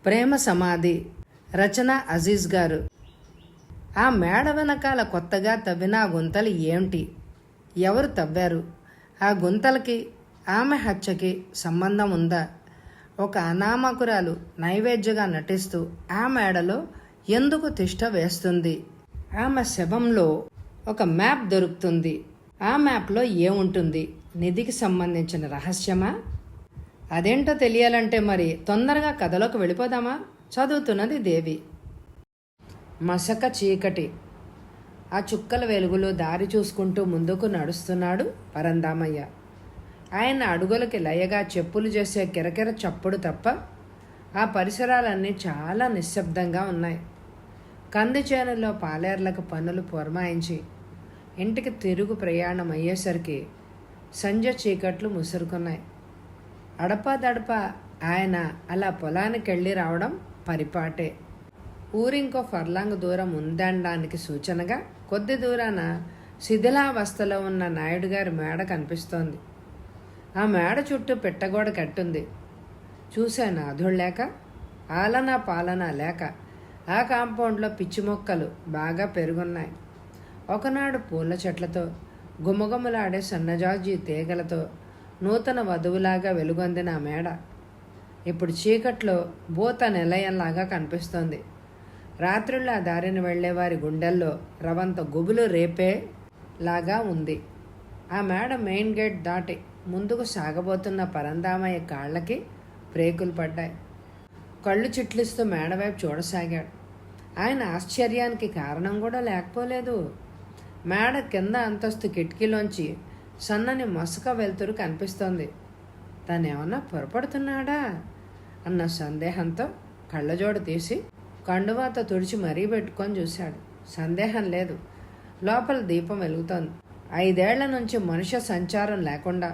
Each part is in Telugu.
ప్రేమ సమాధి. రచన అజీజ్ గారు. ఆ మేడ వెనకాల కొత్తగా తవ్విన ఆ గుంతలు ఏమిటి? ఎవరు తవ్వారు? ఆ గుంతలకి ఆమె హత్యకి సంబంధం ఉందా? ఒక అనామకురాలు నైవేద్యగా నటిస్తూ ఆ మేడలో ఎందుకు తిష్ట వేస్తుంది? ఆమె శవంలో ఒక మ్యాప్ దొరుకుతుంది. ఆ మ్యాప్లో ఏముంటుంది? నిధికి సంబంధించిన రహస్యమా? అదేంటో తెలియాలంటే మరి తొందరగా కథలోకి వెళ్ళిపోదామా? చదువుతున్నది దేవి. మసక చీకటి. ఆ చుక్కల వెలుగులో దారి చూసుకుంటూ ముందుకు నడుస్తున్నాడు పరందామయ్య. ఆయన అడుగులకి లయగా చెప్పులు చేసే కిరకిర చప్పుడు తప్ప ఆ పరిసరాలన్నీ చాలా నిశ్శబ్దంగా ఉన్నాయి. కంది చేనులో పాలేర్లకు పనులు పురమాయించి ఇంటికి తిరుగు ప్రయాణం అయ్యేసరికి సంజ చీకట్లు ముసురుకున్నాయి. అడపాదడప ఆయన అలా పొలానికి వెళ్ళి రావడం పరిపాటే. ఊరింకో ఫర్లాంగ్ దూరం ఉందనడానికి సూచనగా కొద్ది దూరాన శిథిలావస్థలో ఉన్న నాయుడు గారి మేడ కనిపిస్తోంది. ఆ మేడ చుట్టూ పిట్టగోడ కట్టుంది. చూశాను అధుళ్ళేక ఆలనా పాలనా లేక ఆ కాంపౌండ్లో పిచ్చి మొక్కలు బాగా పెరుగున్నాయి. ఒకనాడు పూల చెట్లతో గుమగుమలాడే సన్నజాజి తీగలతో నూతన వధువులాగా వెలుగొందిన ఆ మేడ ఇప్పుడు చీకట్లో బోత నిలయంలాగా కనిపిస్తోంది. రాత్రుల్లో ఆ దారిని వెళ్లేవారి గుండెల్లో రవంత గుబులు రేపేలాగా ఉంది. ఆ మేడ మెయిన్ గేట్ దాటి ముందుకు సాగబోతున్న పరందామయ్య కాళ్ళకి బ్రేకులు పడ్డాయి. కళ్ళు చిట్లిస్తూ మేడ వైపు చూడసాగాడు. ఆయన ఆశ్చర్యానికి కారణం కూడా లేకపోలేదు. మేడ కింద అంతస్తు కిటికీలోంచి సన్నని మసక వెలుతురు కనిపిస్తోంది. తనేమన్నా పొరపడుతున్నాడా అన్న సందేహంతో కళ్ళజోడు తీసి కండువాతో తుడిచి మరీ పెట్టుకొని చూశాడు. సందేహం లేదు, లోపల దీపం వెలుగుతోంది. 5 ఏళ్ల నుంచి మనుష్య సంచారం లేకుండా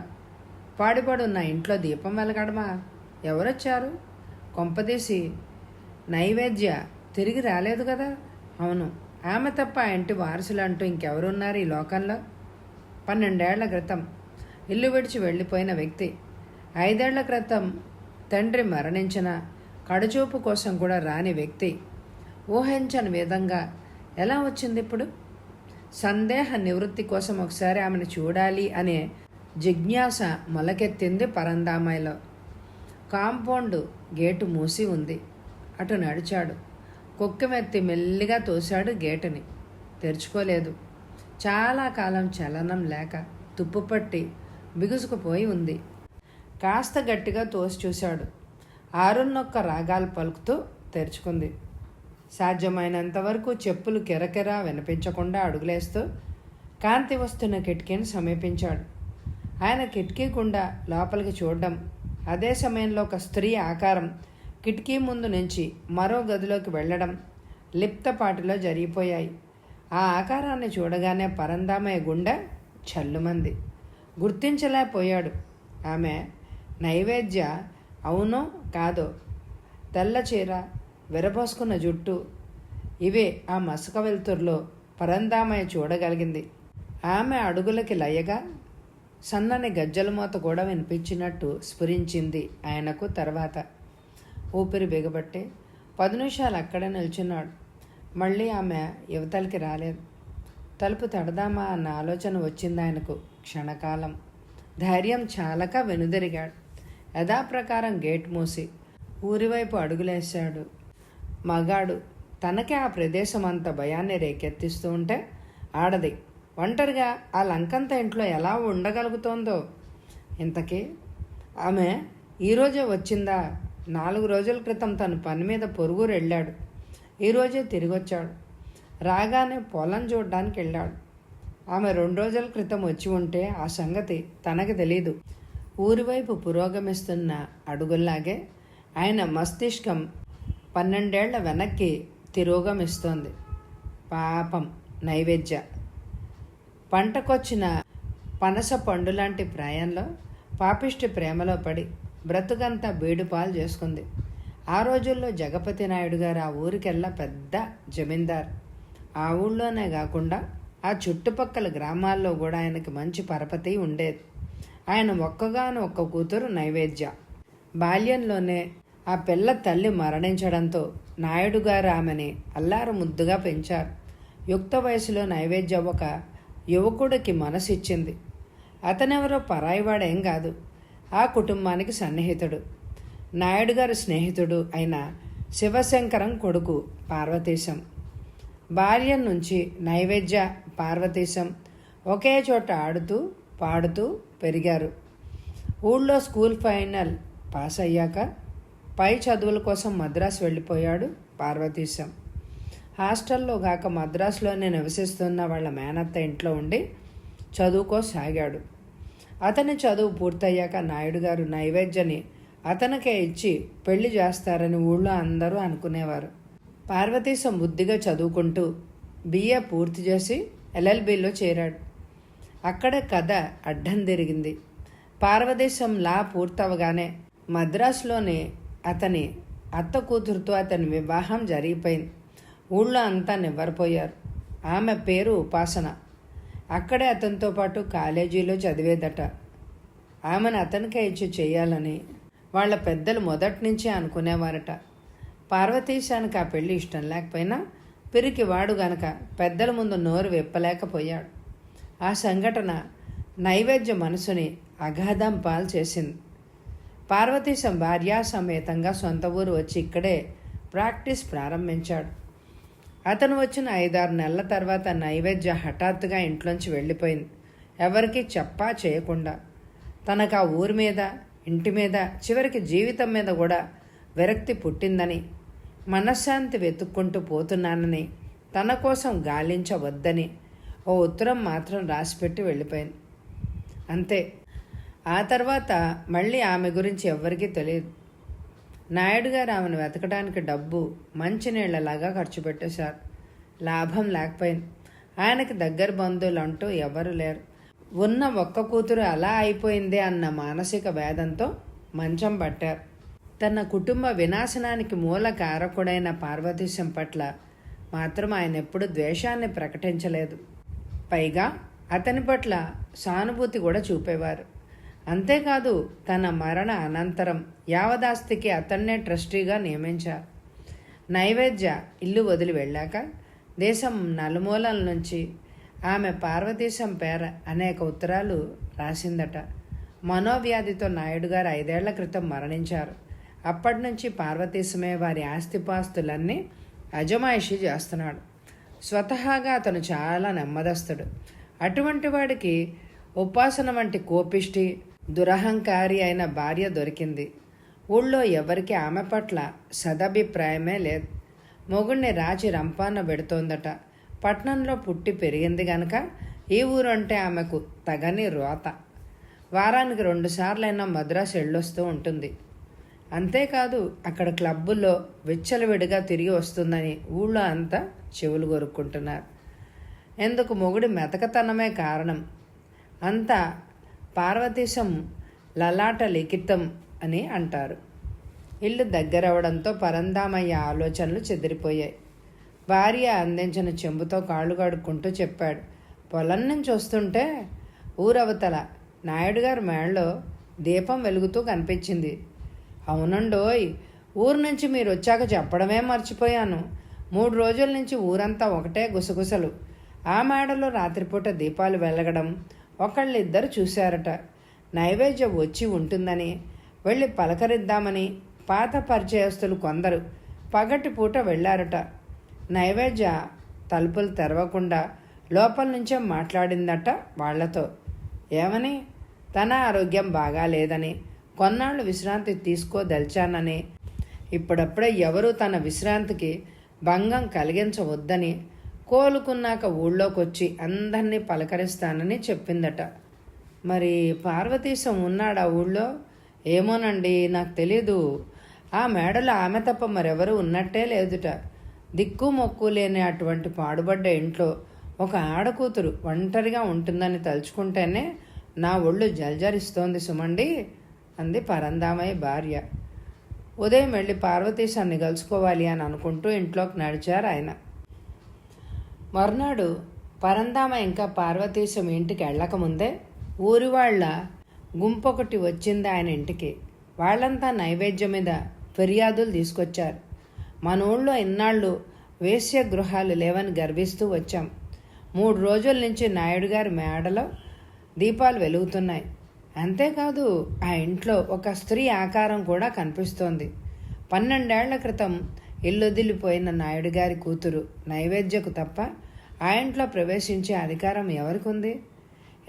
పాడిపడున్న ఇంట్లో దీపం వెలగడమా? ఎవరొచ్చారు? కొంపదీసి నైవేద్య తిరిగి రాలేదు కదా? అవును, ఆమె తప్ప ఆ ఇంటి వారసులంటూ ఇంకెవరున్నారు ఈ లోకంలో? 12 ఏళ్ల క్రితం ఇల్లు విడిచి వెళ్ళిపోయిన వ్యక్తి, 5 ఏళ్ల క్రితం తండ్రి మరణించిన కడుచూపు కోసం కూడా రాని వ్యక్తి ఊహించని విధంగా ఎలా వచ్చింది ఇప్పుడు? సందేహ నివృత్తి కోసం ఒకసారి ఆమెను చూడాలి అనే జిజ్ఞాస మొలకెత్తింది పరందామయ్యలో. కాంపౌండ్ గేటు మూసి ఉంది. అటు నడిచాడు. కుక్కమెత్తి మెల్లిగా తోశాడు గేటుని. తెరుచుకోలేదు. చాలా కాలం చలనం లేక తుప్పుపట్టి బిగుసుకుపోయి ఉంది. కాస్త గట్టిగా తోసి చూశాడు. 6 రాగాలు పలుకుతూ తెరుచుకుంది. సాధ్యమైనంతవరకు చెప్పులు కిరకిరా వినిపించకుండా అడుగులేస్తూ కాంతి వస్తున్న కిటికీని సమీపించాడు. ఆయన కిటికీ గుండా లోపలికి చూడడం, అదే సమయంలో ఒక స్త్రీ ఆకారం కిటికీ ముందు నుంచి మరో గదిలోకి వెళ్ళడం లిప్తపాటిలో జరిగిపోయాయి. ఆ ఆకారాన్ని చూడగానే పరందామయ్య గుండె చల్లుమంది. గుర్తించలేకపోయాడు. ఆమె నైవేద్య అవునో కాదో. తెల్ల చీర, విరబోసుకున్న జుట్టు, ఇవే ఆ మసక వెలుతురులో పరందామయ్య చూడగలిగింది. ఆమె అడుగులకి లయగా సన్నని గజ్జల మూత కూడా వినిపించినట్టు స్ఫురించింది ఆయనకు. తర్వాత ఊపిరి బిగబట్టి 10 నిమిషాలు అక్కడే నిల్చున్నాడు. మళ్ళీ ఆమె యువతలకి రాలేదు. తలుపు తడదామా అన్న ఆలోచన వచ్చింది ఆయనకు. క్షణకాలం ధైర్యం చాలక వెనుదిరిగాడు. యథాప్రకారం గేట్ మూసి ఊరివైపు అడుగులేశాడు. మగాడు తనకే ఆ ప్రదేశం అంత భయాన్ని రేకెత్తిస్తూ ఉంటే ఆడది ఒంటరిగా ఆ లంకంత ఇంట్లో ఎలా ఉండగలుగుతోందో. ఇంతకీ ఆమె ఈరోజే వచ్చిందా? 4 రోజుల క్రితం తను పని మీద పొరుగురు వెళ్ళాడు. ఈరోజే తిరిగొచ్చాడు. రాగానే పొలం చూడడానికి వెళ్ళాడు. ఆమె 2 రోజుల క్రితం వచ్చి ఉంటే ఆ సంగతి తనకు తెలీదు. ఊరివైపు పురోగమిస్తున్న అడుగుల్లాగే ఆయన మస్తిష్కం 12 ఏళ్ల వెనక్కి తిరోగమిస్తోంది. పాపం నైవేద్య పంటకొచ్చిన పనస పండులాంటి ప్రాయంలో పాపిష్టి ప్రేమలో పడి బ్రతుకంతా బీడుపాలు చేసుకుంది. ఆ రోజుల్లో జగపతి నాయుడు గారు ఆ ఊరికెల్లా పెద్ద జమీందార్. ఆ ఊళ్ళోనే కాకుండా ఆ చుట్టుపక్కల గ్రామాల్లో కూడా ఆయనకి మంచి పరపతి ఉండేది. ఆయన ఒక్క కూతురు నైవేద్య. బాల్యంలోనే ఆ పిల్ల తల్లి మరణించడంతో నాయుడు గారు ఆమెని అల్లారు ముద్దుగా పెంచారు. యుక్త వయసులో నైవేద్య ఒక యువకుడికి మనసిచ్చింది. అతనెవరో పరాయివాడేం కాదు, ఆ కుటుంబానికి సన్నిహితుడు. నాయుడు గారి స్నేహితుడు అయిన శివశంకరం కొడుకు పార్వతీశం. బాల్యం నుంచి నైవేద్య, పార్వతీశం ఒకే చోట ఆడుతూ పాడుతూ పెరిగారు. ఊళ్ళో స్కూల్ ఫైనల్ పాస్ అయ్యాక పై చదువుల కోసం మద్రాసు వెళ్ళిపోయాడు పార్వతీశం. హాస్టల్లో గాక మద్రాసులోనే నివసిస్తున్న వాళ్ళ మేనత్త ఇంట్లో ఉండి చదువుకోసాగాడు. అతని చదువు పూర్తయ్యాక నాయుడు గారు నైవేద్యని అతనికే ఇచ్చి పెళ్లి చేస్తారని ఊళ్ళో అందరూ అనుకునేవారు. పార్వతీశం బుద్ధిగా చదువుకుంటూ బిఏ పూర్తి చేసి ఎల్ఎల్బిలో చేరాడు. అక్కడే కథ అడ్డం తిరిగింది. పార్వతీశం లా పూర్తవగానే మద్రాసులోనే అతని అత్త కూతురుతో అతని వివాహం జరిగిపోయింది. ఊళ్ళో అంతా నివ్వరపోయారు. ఆమె పేరు ఉపాసన. అక్కడే అతనితో పాటు కాలేజీలో చదివేదట. ఆమెను అతనికే ఇచ్చి చేయాలని వాళ్ళ పెద్దలు మొదటి నుంచే అనుకునేవారట. పార్వతీశానికి ఆ పెళ్లి ఇష్టం లేకపోయినా పిరికివాడు గనక పెద్దల ముందు నోరు విప్పలేకపోయాడు. ఆ సంఘటన నైవేద్య మనసుని అగాధం పాలు చేసింది. పార్వతీశం భార్యా సమేతంగా సొంత ఊరు వచ్చి ఇక్కడే ప్రాక్టీస్ ప్రారంభించాడు. అతను వచ్చిన 5-6 నెలల తర్వాత నైవేద్య హఠాత్తుగా ఇంట్లోంచి వెళ్ళిపోయింది. ఎవరికీ చెప్పా చేయకుండా. తనకు ఆ ఊరి మీద, ఇంటి మీద, చివరికి జీవితం మీద కూడా విరక్తి పుట్టిందని, మనశ్శాంతి వెతుక్కుంటూ పోతున్నానని, తన కోసం గాలించవద్దని ఓ ఉత్తరం మాత్రం రాసిపెట్టి వెళ్ళిపోయింది. అంతే. ఆ తర్వాత మళ్ళీ ఆమె గురించి ఎవ్వరికీ తెలియదు. నాయుడు గారు ఆమెను వెతకడానికి డబ్బు మంచినీళ్లలాగా ఖర్చు పెట్టేశారు. లాభం లేకపోయింది. ఆయనకి దగ్గర బంధువులు అంటూ ఎవరు లేరు. ఉన్న ఒక్క కూతురు అలా అయిపోయిందే అన్న మానసిక వేదంతో మంచం పట్టారు. తన కుటుంబ వినాశనానికి మూల కారకుడైన పార్వతీశం పట్ల మాత్రం ఆయన ఎప్పుడు ద్వేషాన్ని ప్రకటించలేదు. పైగా అతని పట్ల సానుభూతి కూడా చూపేవారు. అంతేకాదు, తన మరణ అనంతరం యావదాస్తికి అతన్నే ట్రస్టీగా నియమించారు. నైవేద్య ఇల్లు వదిలి వెళ్ళాక దేశం నలుమూలల నుంచి ఆమె పార్వతీశం పేర అనేక ఉత్తరాలు రాసిందట. మనోవ్యాధితో నాయుడు గారు 5 ఏళ్ల క్రితం మరణించారు. అప్పటి నుంచి పార్వతీశమే వారి ఆస్తిపాస్తులన్నీ అజమాయిషీ చేస్తున్నాడు. స్వతహాగా అతను చాలా నెమ్మదస్తుడు. అటువంటి వాడికి ఉపాసన వంటి కోపిష్టి, దురహంకారి అయిన భార్య దొరికింది. ఊళ్ళో ఎవరికి ఆమె పట్ల సదభిప్రాయమే లేదు. మొగుణ్ణి రాచి రంపాన పెడుతోందట. పట్నంలో పుట్టి పెరిగింది గనక ఈ ఊరు అంటే ఆమెకు తగని రోత. వారానికి 2 సార్లైనా మద్రాసు వెళ్ళొస్తూ ఉంటుంది. అంతేకాదు, అక్కడ క్లబ్బుల్లో విచ్చలవిడిగా తిరిగి వస్తుందని ఊళ్ళో అంతా చెవులు కొరుక్కుంటున్నారు. ఎందుకు మొగుడి మెతకతనమే కారణం. అంతా పార్వతీశం లలాట లిఖితం అని అంటారు. ఇల్లు దగ్గరవడంతో పరంధామయ్య ఆలోచనలు చెదిరిపోయాయి. భార్య అందించిన చెంబుతో కాళ్ళు కడుక్కుంటూ చెప్పాడు. పొలం నుంచి వస్తుంటే ఊరవతల నాయుడు గారి మేడలో దీపం వెలుగుతూ కనిపించింది. అవునండోయ్, ఊరు నుంచి మీరు వచ్చాక చెప్పడమే మర్చిపోయాను. 3 రోజుల నుంచి ఊరంతా ఒకటే గుసగుసలు. ఆ మేడలో రాత్రిపూట దీపాలు వెలగడం ఒకళ్ళిద్దరు చూశారట. నైవేద్యం వచ్చి ఉంటుందని వెళ్ళి పలకరిద్దామని పాత పరిచయస్తులు కొందరు పగటిపూట వెళ్ళారట. నైవేద్య తలుపులు తెరవకుండా లోపల నుంచే మాట్లాడిందట వాళ్లతో. ఏమని? తన ఆరోగ్యం బాగాలేదని, కొన్నాళ్ళు విశ్రాంతి తీసుకోదలిచానని, ఇప్పుడప్పుడే ఎవరూ తన విశ్రాంతికి భంగం కలిగించవద్దని, కోలుకున్నాక ఊళ్ళోకొచ్చి అందరినీ పలకరిస్తానని చెప్పిందట. మరి పార్వతీశం ఉన్నాడా ఊళ్ళో? ఏమోనండి, నాకు తెలీదు. ఆ మేడలో ఆమె తప్ప మరెవరూ ఉన్నట్టే లేదుట. దిక్కు మొక్కు లేని అటువంటి పాడుబడ్డ ఇంట్లో ఒక ఆడకూతురు ఒంటరిగా ఉంటుందని తలుచుకుంటేనే నా ఒళ్ళు జల్జరిస్తోంది సుమండి అంది పరంధామయ్య భార్య. ఉదయం వెళ్ళి పార్వతీశాన్ని కలుసుకోవాలి అని అనుకుంటూ ఇంట్లోకి నడిచారు ఆయన. మర్నాడు పరంధామ ఇంకా పార్వతీశం ఇంటికి వెళ్ళకముందే ఊరి వాళ్ళ గుంపొకటి వచ్చింది ఆయన ఇంటికి. వాళ్ళంతా నైవేద్యం మీద ఫిర్యాదులు తీసుకొచ్చారు. మన ఊళ్ళో ఇన్నాళ్ళు వేశ్య గృహాలు లేవని గర్విస్తూ వచ్చాం. 3 రోజుల నుంచి నాయుడు గారి మేడలో దీపాలు వెలుగుతున్నాయి. అంతేకాదు ఆ ఇంట్లో ఒక స్త్రీ ఆకారం కూడా కనిపిస్తోంది. 12 ఏళ్ల క్రితం ఇల్లొదిలిపోయిన నాయుడు గారి కూతురు నైవేద్యకు తప్ప ఆ ఇంట్లో ప్రవేశించే అధికారం ఎవరికి ఉంది?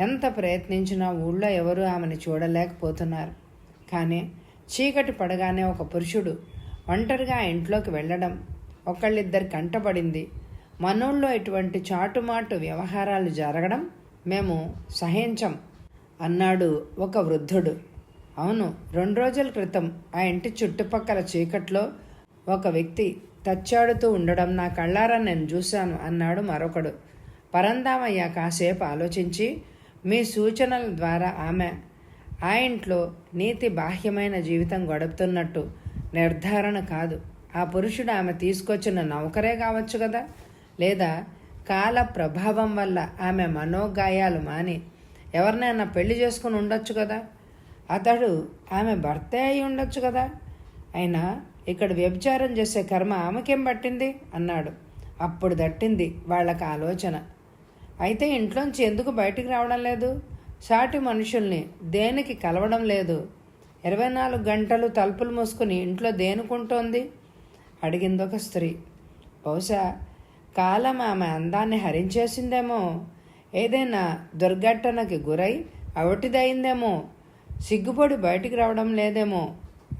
ఎంత ప్రయత్నించినా ఊళ్ళో ఎవరూ ఆమెను చూడలేకపోతున్నారు. కానీ చీకటి పడగానే ఒక పురుషుడు ఒంటరిగా ఆ ఇంట్లోకి వెళ్ళడం ఒకళ్ళిద్దరి కంటపడింది. మనూళ్ళో ఇటువంటి చాటుమాటు వ్యవహారాలు జరగడం మేము సహించం అన్నాడు ఒక వృద్ధుడు. అవును, 2 రోజుల క్రితం ఆ ఇంటి చుట్టుపక్కల చీకట్లో ఒక వ్యక్తి తచ్చాడుతూ ఉండడం నా కళ్ళారా నేను చూశాను అన్నాడు మరొకడు. పరందామయ్య కాసేపు ఆలోచించి, మీ సూచనల ద్వారా ఆమె ఆ ఇంట్లో నీతి బాహ్యమైన జీవితం గడుపుతున్నట్టు నిర్ధారణ కాదు. ఆ పురుషుడు ఆమె తీసుకొచ్చిన నౌకరే కావచ్చు కదా, లేదా కాల ప్రభావం వల్ల ఆమె మనోగాయాలు మాని ఎవరినైనా పెళ్లి చేసుకుని ఉండొచ్చు కదా. అతడు ఆమె భర్తే అయి ఉండొచ్చు కదా. అయినా ఇక్కడ వ్యభిచారం చేసే కర్మ ఆమెకేం పట్టింది అన్నాడు. అప్పుడు దట్టింది వాళ్ళకి ఆలోచన. అయితే ఇంట్లోంచి ఎందుకు బయటికి రావడం లేదు? సాటి మనుషుల్ని దేనికి కలవడం లేదు? 24 గంటలు తలుపులు మూసుకుని ఇంట్లో దేనుకుంటోంది అడిగిందొక స్త్రీ. బహుశా కాలం ఆమె అందాన్ని హరించేసిందేమో, ఏదైనా దుర్ఘటనకి గురై అవటిదయిందేమో, సిగ్గుపడి బయటికి రావడం లేదేమో.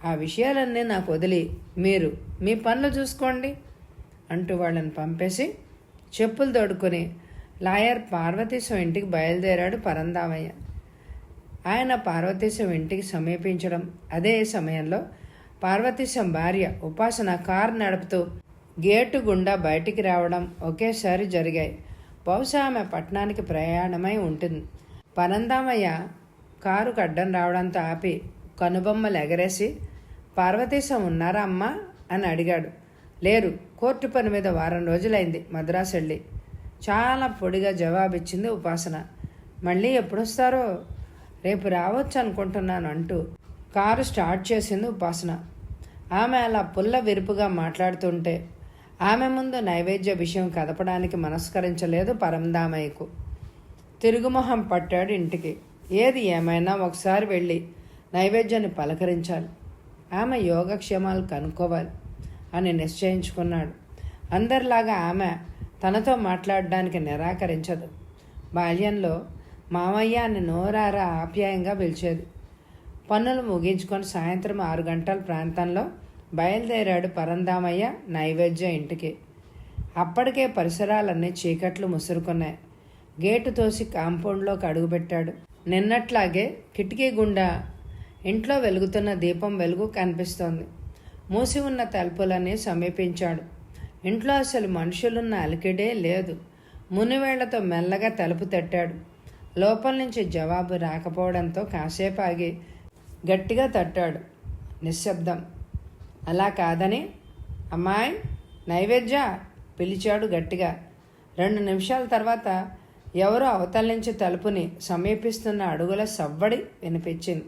ఆ విషయాలన్నీ నాకు వదిలి మీరు మీ పనులు చూసుకోండి అంటూ వాళ్ళని పంపేసి చెప్పులు తోడుకొని లాయర్ పార్వతీశం ఇంటికి బయలుదేరాడు పరందామయ్య. ఆయన పార్వతీశం ఇంటికి సమీపించడం అదే సమయంలో పార్వతీశం భార్య ఉపాసన కారు నడుపుతూ గేటు గుండా బయటికి రావడం ఒకేసారి జరిగాయి. బహుశా ఆమె పట్టణానికి ప్రయాణమై ఉంటుంది. పరందామయ్య కారుకు అడ్డం రావడంతో ఆపి కనుబొమ్మలు ఎగరేసి, పార్వతీశం ఉన్నారా అమ్మా అని అడిగాడు. లేరు, కోర్టు పని మీద 1 వారం రోజులైంది, మద్రాసు వెళ్ళి. చాలా పొడిగా జవాబిచ్చింది ఉపాసన. మళ్ళీ ఎప్పుడొస్తారో? రేపు రావచ్చు అనుకుంటున్నాను అంటూ కారు స్టార్ట్ చేసింది ఉపాసన. ఆమె అలా పుల్ల విరుపుగా మాట్లాడుతుంటే ఆమె ముందు నైవేద్య విషయం కదపడానికి మనస్కరించలేదు పరందామయ్యకు. తిరుగుమొహం పట్టాడు ఇంటికి. ఏది ఏమైనా ఒకసారి వెళ్ళి నైవేద్యాన్ని పలకరించాలి, ఆమె యోగక్షేమాలు కనుక్కోవాలి అని నిశ్చయించుకున్నాడు. అందరిలాగా ఆమె తనతో మాట్లాడడానికి నిరాకరించదు. బాల్యంలో మామయ్య అని నోరారా ఆప్యాయంగా పిలిచేది. పనులు ముగించుకొని సాయంత్రం 6 గంటల ప్రాంతంలో బయలుదేరాడు పరందామయ్య నైవేద్య ఇంటికి. అప్పటికే పరిసరాలన్నీ చీకట్లు ముసురుకున్నాయి. గేటు తోసి కాంపౌండ్లోకి అడుగుపెట్టాడు. నిన్నట్లాగే కిటికీ గుండా ఇంట్లో వెలుగుతున్న దీపం వెలుగు కనిపిస్తోంది. మూసి ఉన్న తలుపులన్నీ సమీపించాడు. ఇంట్లో అసలు మనుషులున్న అలికిడే లేదు. మునివేళ్లతో మెల్లగా తలుపు తట్టాడు. లోపల నుంచి జవాబు రాకపోవడంతో కాసేపు ఆగి గట్టిగా తట్టాడు. నిశ్శబ్దం. అలా కాదని, అమ్మాయి నైవేద్య పిలిచాడు గట్టిగా. 2 నిమిషాల తర్వాత ఎవరో అవతల నుంచి తలుపుని సమీపిస్తున్న అడుగుల సవ్వడి వినిపించింది.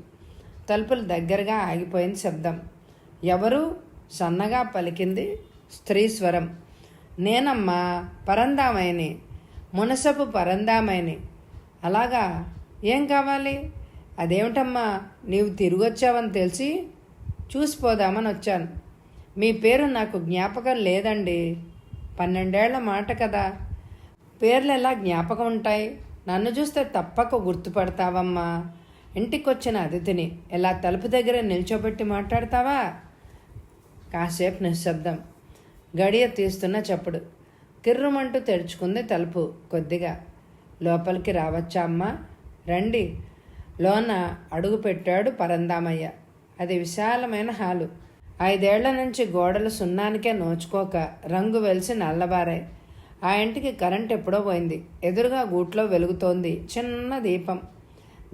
తలుపులు దగ్గరగా ఆగిపోయింది శబ్దం. ఎవరు? సన్నగా పలికింది స్త్రీ స్వరం. నేనమ్మా, పరందామయ్యని, మునసపు పరందామయ్యని. అలాగా, ఏం కావాలి? అదేమిటమ్మా, నీవు తిరిగొచ్చావని తెలిసి చూసిపోదామని వచ్చాను. మీ పేరు నాకు జ్ఞాపకం లేదండి. 12 ఏళ్ల మాట కదా, పేర్లు ఎలా జ్ఞాపకం ఉంటాయి? నన్ను చూస్తే తప్పక గుర్తుపడతావమ్మా. ఇంటికొచ్చిన అతిథిని ఎలా తలుపు దగ్గర నిల్చోబెట్టి మాట్లాడతావా? కాసేపు నిశ్శబ్దం. గడియ తీస్తున్న చప్పుడు. కిర్రుమంటూ తెరుచుకుంది తలుపు కొద్దిగా. లోపలికి రావచ్చా అమ్మా? రండి. లోన అడుగు పెట్టాడు పరందామయ్య. అది విశాలమైన హాలు. 5 ఏళ్ల నుంచి గోడలు సున్నానికే నోచుకోక రంగు వెలిసి నల్లబారాయి. ఆ ఇంటికి కరెంట్ ఎప్పుడో పోయింది. ఎదురుగా గూట్లో వెలుగుతోంది చిన్న దీపం.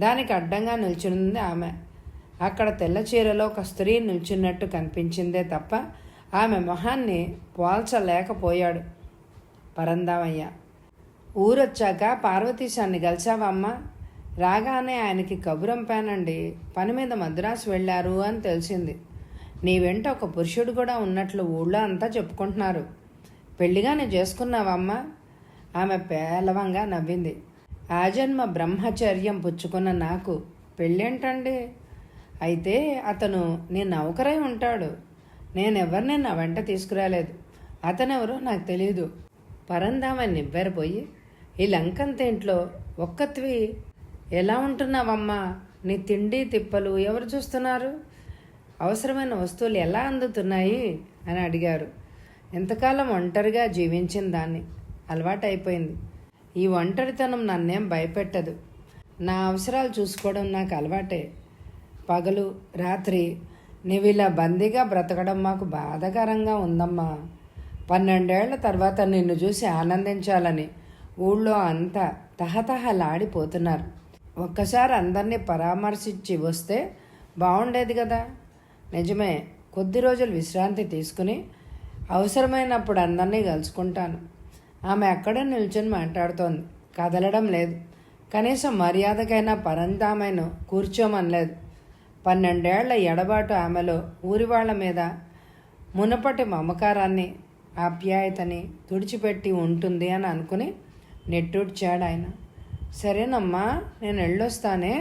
దానికి అడ్డంగా నిల్చుంది ఆమె. అక్కడ తెల్ల చీరలో ఒక స్త్రీ నిల్చున్నట్టు కనిపించిందే తప్ప ఆమె మొహాన్ని పోల్చలేకపోయాడు పరందామయ్య. ఊరొచ్చాక పార్వతీశాన్ని కలిసావమ్మా? రాగానే ఆయనకి కబురంపానండి. పని మీద మద్రాసు వెళ్ళారు అని తెలిసింది. నీ వెంట ఒక పురుషుడు కూడా ఉన్నట్లు ఊళ్ళో అంతా చెప్పుకుంటున్నారు. పెళ్లిగానే చేసుకున్నావమ్మా? ఆమె పేలవంగా నవ్వింది. ఆజన్మ బ్రహ్మచర్యం పుచ్చుకున్న నాకు పెళ్ళేంటండి? అయితే అతను నీ నౌకరై ఉంటాడు. నేనెవరిని నా వెంట తీసుకురాలేదు. అతనెవరో నాకు తెలియదు. పరంధామని నివ్వెరపోయి, ఈ లంకంతేంట్లో ఒక్కత్వి ఎలా ఉంటున్నావమ్మా? నీ తిండి తిప్పలు ఎవరు చూస్తున్నారు? అవసరమైన వస్తువులు ఎలా అందుతున్నాయి అని అడిగారు. ఎంతకాలం ఒంటరిగా జీవించిన దాన్ని అలవాటైపోయింది. ఈ ఒంటరితనం నన్నేం భయపెట్టదు. నా అవసరాలు చూసుకోవడం నాకు అలవాటే. పగలు రాత్రి నీవిలా బందీగా బ్రతకడం మాకు బాధాకరంగా ఉందమ్మా. 12 ఏళ్ల తర్వాత నిన్ను చూసి ఆనందించాలని ఊళ్ళో అంతా తహతహలాడిపోతున్నారు. ఒక్కసారి అందరినీ పరామర్శించి వస్తే బాగుండేది కదా. నిజమే, కొద్ది రోజులు విశ్రాంతి తీసుకుని అవసరమైనప్పుడు అందరినీ కలుసుకుంటాను. ఆమె అక్కడే నిల్చొని మాట్లాడుతోంది, కదలడం లేదు. కనీసం మర్యాదకైనా పరంధామను కూర్చోమనలేదు. 12 ఏళ్ల ఎడబాటు ఆమెలో ఊరివాళ్ల మీద మునపటి మమకారాన్ని ఆప్యాయతని తుడిచిపెట్టి ఉంటుంది అని అనుకుని నెట్టూడ్చాడు ఆయన. సరేనమ్మా, నేను వెళ్ళొస్తానే.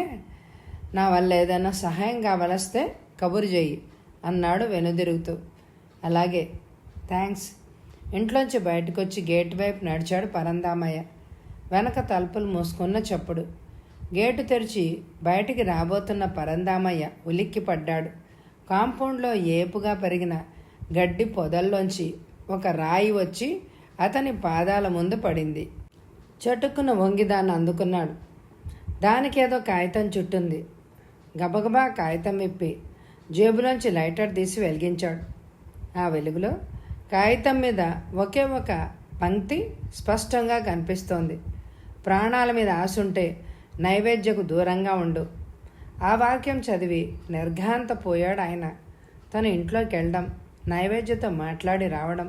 నా వల్ల ఏదైనా సహాయం కావలస్తే కబురు చెయ్యి అన్నాడు వెనుదిరుగుతూ. అలాగే, థ్యాంక్స్. ఇంట్లోంచి బయటకొచ్చి గేటు వైపు నడిచాడు పరంధామయ్య. వెనక తలుపులు మూసుకున్న చప్పుడు. గేటు తెరిచి బయటికి రాబోతున్న పరంధామయ్య ఉలిక్కి పడ్డాడు. కాంపౌండ్లో ఏపుగా పెరిగిన గడ్డి పొదల్లోంచి ఒక రాయి వచ్చి అతని పాదాల ముందు పడింది. చటుక్కున వంగి దాన్ని అందుకున్నాడు. దానికేదో కాగితం చుట్టుంది. గబగబా కాగితం విప్పి జేబులోంచి లైటర్ తీసి వెలిగించాడు. ఆ వెలుగులో కాగితం మీద ఒకే ఒక పంక్తి స్పష్టంగా కనిపిస్తోంది. ప్రాణాల మీద ఆశుంటే నైవేద్యకు దూరంగా ఉండు. ఆ వాక్యం చదివి నిర్ఘాంతపోయాడు ఆయన. తను ఇంట్లోకి వెళ్ళడం, నైవేద్యతో మాట్లాడి రావడం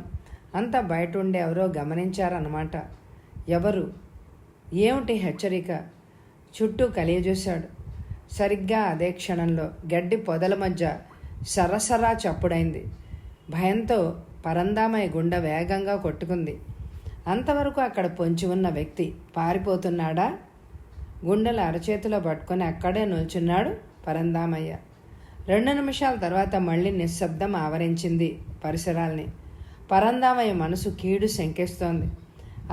అంతా బయట ఉండి ఎవరో గమనించారన్నమాట. ఎవరు? ఏమిటి హెచ్చరిక? చుట్టూ కలియజూశాడు. సరిగ్గా అదే క్షణంలో గడ్డి పొదల మధ్య సరసరా చప్పుడైంది. భయంతో పరంధామయ్య గుండె వేగంగా కొట్టుకుంది. అంతవరకు అక్కడ పొంచి ఉన్న వ్యక్తి పారిపోతున్నాడా? గుండెలు అరచేతిలో పట్టుకొని అక్కడే నిల్చున్నాడు పరంధామయ్య. 2 నిమిషాల తర్వాత మళ్ళీ నిశ్శబ్దం ఆవరించింది పరిసరాల్ని. పరంధామయ్య మనసు కీడు శంకిస్తోంది.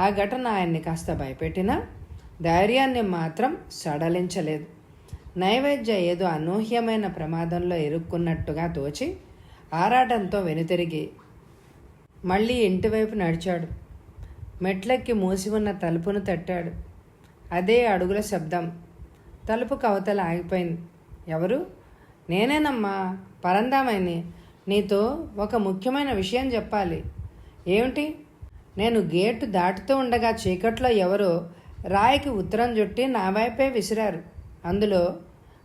ఆ ఘటన ఆయన్ని కాస్త భయపెట్టినా ధైర్యాన్ని మాత్రం సడలించలేదు. నైవేద్య ఏదో అనూహ్యమైన ప్రమాదంలో ఇరుక్కున్నట్టుగా తోచి ఆరాటంతో వెనుతిరిగి మళ్ళీ ఇంటివైపు నడిచాడు. మెట్లెక్కి మూసి ఉన్న తలుపును తట్టాడు. అదే అడుగుల శబ్దం. తలుపు కవతల ఆగిపోయింది. ఎవరు? నేనేనమ్మా, పరంధామయ్యని. నీతో ఒక ముఖ్యమైన విషయం చెప్పాలి. ఏమిటి? నేను గేటు దాటుతూ ఉండగా చీకట్లో ఎవరో రాయికి ఉత్తరం చుట్టి నా వైపే విసిరారు. అందులో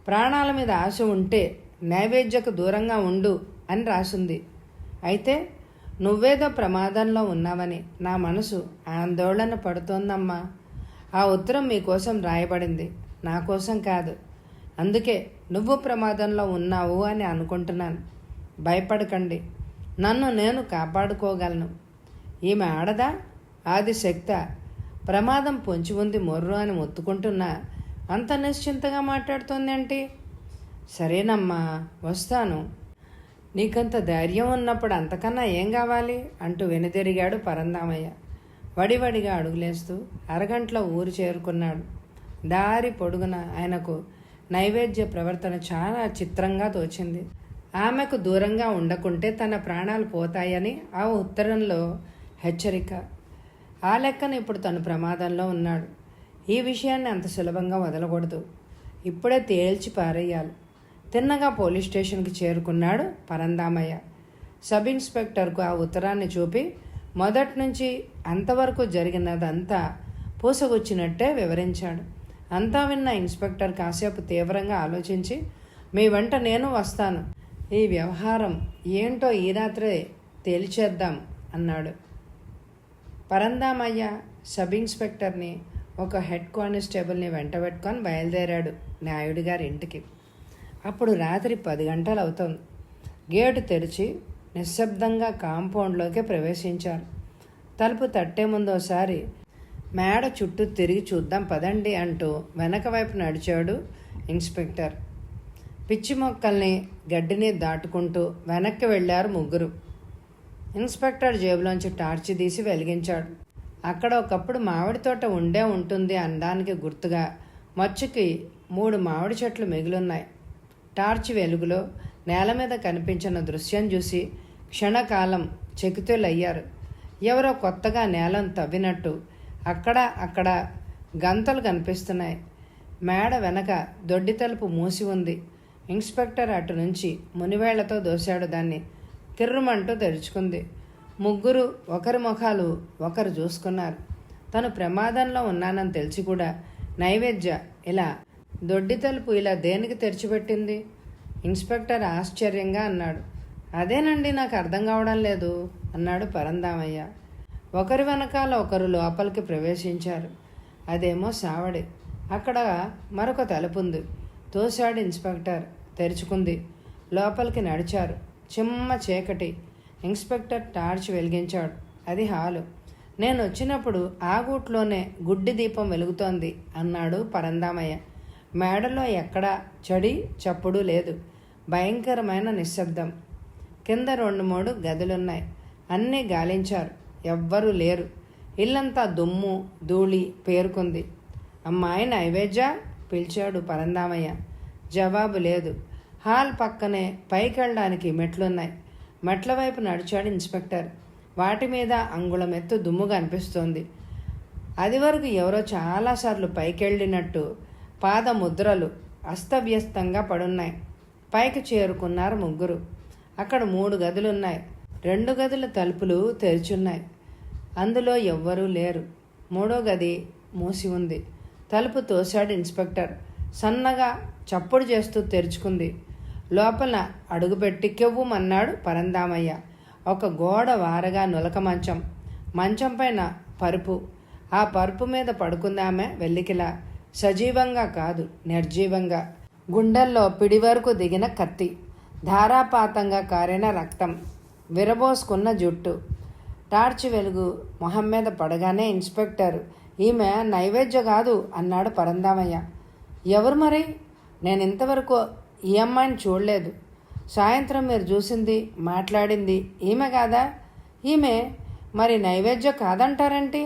ప్రాణాల మీద ఆశ ఉంటే నైవేద్యకు దూరంగా ఉండు అని రాసుంది. అయితే నువ్వేదో ప్రమాదంలో ఉన్నావని నా మనసు ఆందోళన పడుతోందమ్మా. ఆ ఉత్తరం మీకోసం రాయబడింది, నా కోసం కాదు. అందుకే నువ్వు ప్రమాదంలో ఉన్నావు అని అనుకుంటున్నాను. భయపడకండి, నన్ను నేను కాపాడుకోగలను. ఈమె ఆడదా? ఆదిశక్త? ప్రమాదం పొంచి ఉంది మొర్రు అని మొత్తుకుంటున్నా అంత నిశ్చింతగా మాట్లాడుతోంది ఏంటి? సరేనమ్మా, వస్తాను. నీకంత ధైర్యం ఉన్నప్పుడు అంతకన్నా ఏం కావాలి అంటూ వెనుదిరిగాడు పరంధామయ్య. వడివడిగా అడుగులేస్తూ అరగంటలో ఊరు చేరుకున్నాడు. దారి పొడుగున ఆయనకు నైవేద్య ప్రవర్తన చాలా చిత్రంగా తోచింది. ఆమెకు దూరంగా ఉండకుంటే తన ప్రాణాలు పోతాయని ఆ ఉత్తరంలో హెచ్చరిక. ఆ లెక్కన ఇప్పుడు తను ప్రమాదంలో ఉన్నాడు. ఈ విషయాన్ని అంత సులభంగా వదలకూడదు. ఇప్పుడే తేల్చి పారేయాలి. తిన్నగా పోలీస్ స్టేషన్కి చేరుకున్నాడు పరంధామయ్య. సబ్ ఇన్స్పెక్టర్కు ఆ ఉత్తరాన్ని చూపి మొదటి నుంచి అంతవరకు జరిగినదంతా పూసగుచ్చినట్టే వివరించాడు. అంతా విన్న ఇన్స్పెక్టర్ కాసేపు తీవ్రంగా ఆలోచించి, మీ వెంట నేను వస్తాను. ఈ వ్యవహారం ఏంటో ఈ రాత్రే తేల్చేద్దాం అన్నాడు. పరంధామయ్య సబ్ ఇన్స్పెక్టర్ని, ఒక హెడ్ కానిస్టేబుల్ని వెంటబెట్టుకొని బయలుదేరాడు నాయుడు గారి ఇంటికి. అప్పుడు రాత్రి 10 గంటలు అవుతోంది. గేటు తెరిచి నిశ్శబ్దంగా కాంపౌండ్లోకి ప్రవేశించారు. తలుపు తట్టే ముందోసారి మేడ చుట్టూ తిరిగి చూద్దాం పదండి అంటూ వెనక వైపు నడిచాడు ఇన్స్పెక్టర్. పిచ్చి మొక్కల్ని గడ్డిని దాటుకుంటూ వెనక్కి వెళ్ళారు ముగ్గురు. ఇన్స్పెక్టర్ జేబులోంచి టార్చి తీసి వెలిగించాడు. అక్కడ ఒకప్పుడు మామిడి తోట ఉండే ఉంటుంది అనడానికి గుర్తుగా మచ్చుకి 3 మామిడి చెట్లు మిగిలిన్నాయి. టార్చి వెలుగులో నేల మీద కనిపించిన దృశ్యం చూసి క్షణకాలం చెకుతులయ్యారు. ఎవరో కొత్తగా నేలను తవ్వినట్టు అక్కడ గంతలు కనిపిస్తున్నాయి. మేడ వెనక దొడ్డి తలుపు మూసి ఉంది. ఇన్స్పెక్టర్ అటు నుంచి మునివేళ్లతో దోశాడు. దాన్ని కిర్రుమంటూ తెరుచుకుంది. ముగ్గురు ఒకరి ముఖాలు ఒకరు చూసుకున్నారు. తను ప్రమాదంలో ఉన్నానని తెలిసి కూడా నైవేద్య ఇలా దొడ్డి తలుపు ఇలా దేనికి తెరిచిపెట్టింది? ఇన్స్పెక్టర్ ఆశ్చర్యంగా అన్నాడు. అదేనండి నాకు అర్థం కావడం లేదు అన్నాడు పరందామయ్య. ఒకరి వెనకాల ఒకరు లోపలికి ప్రవేశించారు. అదేమో సావడి. అక్కడ మరొక తలుపుంది. తోశాడు ఇన్స్పెక్టర్. తెరుచుకుంది. లోపలికి నడిచారు. చిమ్మ చీకటి. ఇన్స్పెక్టర్ టార్చ్ వెలిగించాడు. అది హాలు. నేను వచ్చినప్పుడు ఆ గూట్లోనే గుడ్డి దీపం వెలుగుతోంది అన్నాడు పరందామయ్య. మేడలో ఎక్కడా చడి చప్పుడు లేదు. భయంకరమైన నిశ్శబ్దం. కింద 2-3 గదులున్నాయి. అన్నీ గాలించారు. ఎవ్వరూ లేరు. ఇల్లంతా దుమ్ము ధూళి పేరుకుంది. అమ్మాయి నైవేద్య పిలిచాడు పరందామయ్య. జవాబు లేదు. హాల్ పక్కనే పైకెళ్ళడానికి మెట్లున్నాయి. మెట్ల వైపు నడిచాడు ఇన్స్పెక్టర్. వాటి మీద అంగుళం ఎత్తు దుమ్ము కనిపిస్తోంది. అది వరకు ఎవరో చాలాసార్లు పైకెళ్ళినట్టు పాదముద్రలు అస్తవ్యస్తంగా పడున్నాయి. పైకి చేరుకున్నారు ముగ్గురు. అక్కడ 3 గదులున్నాయి. 2 గదుల తలుపులు తెరిచున్నాయి. అందులో ఎవ్వరూ లేరు. 3వ గది మూసి ఉంది. తలుపు తోశాడు ఇన్స్పెక్టర్. సన్నగా చప్పుడు చేస్తూ తెరుచుకుంది. లోపల అడుగుపెట్టి కెవ్వుమన్నాడు పరందామయ్య. ఒక గోడ వారగా నులక మంచం. మంచం పైన పరుపు. ఆ పరుపు మీద పడుకుందామె వెల్లికిలా. సజీవంగా కాదు, నిర్జీవంగా. గుండెల్లో పిడి వరకు దిగిన కత్తి. ధారాపాతంగా కారిన రక్తం. విరబోసుకున్న జుట్టు. టార్చి వెలుగు మొహం మీద పడగానే ఇన్స్పెక్టర్, ఈమె నైవేద్య కాదు అన్నాడు పరందామయ్య. ఎవరు మరి? నేను ఇంతవరకు ఈ అమ్మాయిని చూడలేదు. సాయంత్రం మీరు చూసింది మాట్లాడింది ఈమె కాదా? ఈమె మరి నైవేద్య కాదంటారేంటి?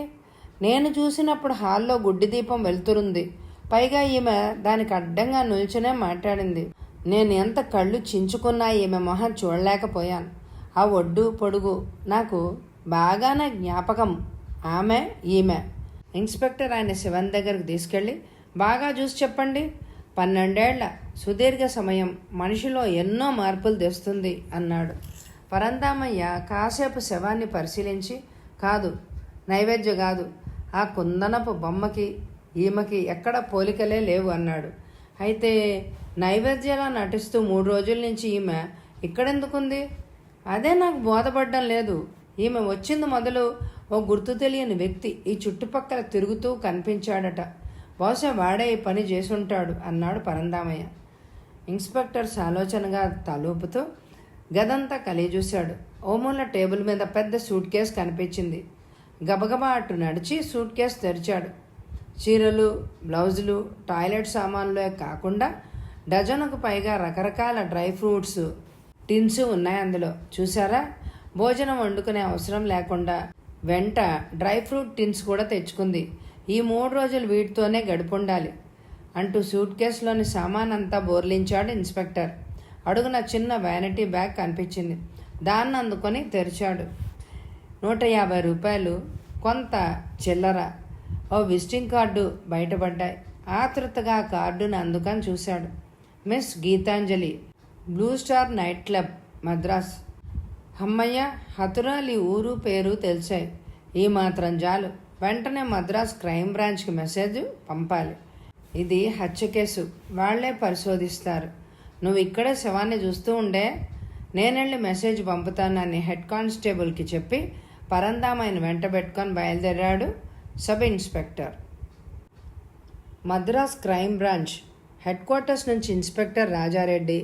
నేను చూసినప్పుడు హాల్లో గుడ్డి దీపం వెలుతురుంది. పైగా ఈమె దానికి అడ్డంగా నిల్చునే మాట్లాడింది. నేను ఎంత కళ్ళు చించుకున్నా ఈమె మొహం చూడలేకపోయాను. ఆ ఒడ్డు పొడుగు నాకు బాగానే జ్ఞాపకం. ఆమె ఈమె. ఇన్స్పెక్టర్ ఆయన శివన్ దగ్గరకు తీసుకెళ్ళి, బాగా చూసి చెప్పండి. 12 ఏళ్ల సుదీర్ఘ సమయం మనిషిలో ఎన్నో మార్పులు తెస్తుంది అన్నాడు. పరందామయ్య కాసేపు శవాన్ని పరిశీలించి, కాదు, నైవేద్య కాదు. ఆ కుందనపు బొమ్మకి ఈమెకి ఎక్కడ పోలికలే లేవు అన్నాడు. అయితే నైవేద్యలా నటిస్తూ 3 రోజుల నుంచి ఈమె ఇక్కడెందుకుంది? అదే నాకు బోధపడ్డం లేదు. ఈమె వచ్చింది మొదలు ఓ గుర్తు తెలియని వ్యక్తి ఈ చుట్టుపక్కల తిరుగుతూ కనిపించాడట. బహుశా వాడే ఈ పని చేసుంటాడు అన్నాడు పరందామయ్య. ఇన్స్పెక్టర్ ఆలోచనగా తలూపుతూ గదంతా కలియజూశాడు. ఓమూల టేబుల్ మీద పెద్ద సూట్ కేసు కనిపించింది. గబగబా అటు నడిచి సూట్ కేసు తెరిచాడు. చీరలు, బ్లౌజులు, టాయిలెట్ సామాన్లే కాకుండా డజనుకు పైగా రకరకాల డ్రై ఫ్రూట్స్ టిన్స్ ఉన్నాయి అందులో. చూసారా? భోజనం వండుకునే అవసరం లేకుండా వెంట డ్రై ఫ్రూట్ టిన్స్ కూడా తెచ్చుకుంది. ఈ 3 రోజులు వీటితోనే గడుపుండాలి అంటూ సూట్ కేసులోని సామాన్ అంతా బోర్లించాడు ఇన్స్పెక్టర్. అడుగున చిన్న వ్యానిటీ బ్యాగ్ కనిపించింది. దాన్ని అందుకొని తెరిచాడు. 150 రూపాయలు, కొంత చిల్లర, ఓ విజిటింగ్ కార్డు బయటపడ్డాయి. ఆతృతగా ఆ కార్డును అందుకని చూశాడు. Miss Gitanjali, blue star night club, Madras. అమ్మయ్య, హతురాలి ఊరు పేరు తెలిసాయి. ఈ మాత్రం చాలు. వెంటనే మద్రాస్ క్రైమ్ బ్రాంచ్కి మెసేజ్ పంపాలి. ఇది హత్య కేసు, వాళ్లే పరిశోధిస్తారు. నువ్వు ఇక్కడే శవాన్ని చూస్తూ ఉండే, నేనెళ్ళి మెసేజ్ పంపుతానని హెడ్ కానిస్టేబుల్కి చెప్పి పరందామయ్యను వెంట పెట్టుకొని బయలుదేరాడు sub inspector. Madras crime branch head quarters నుంచి ఇన్స్పెక్టర్ రాజారెడ్డి,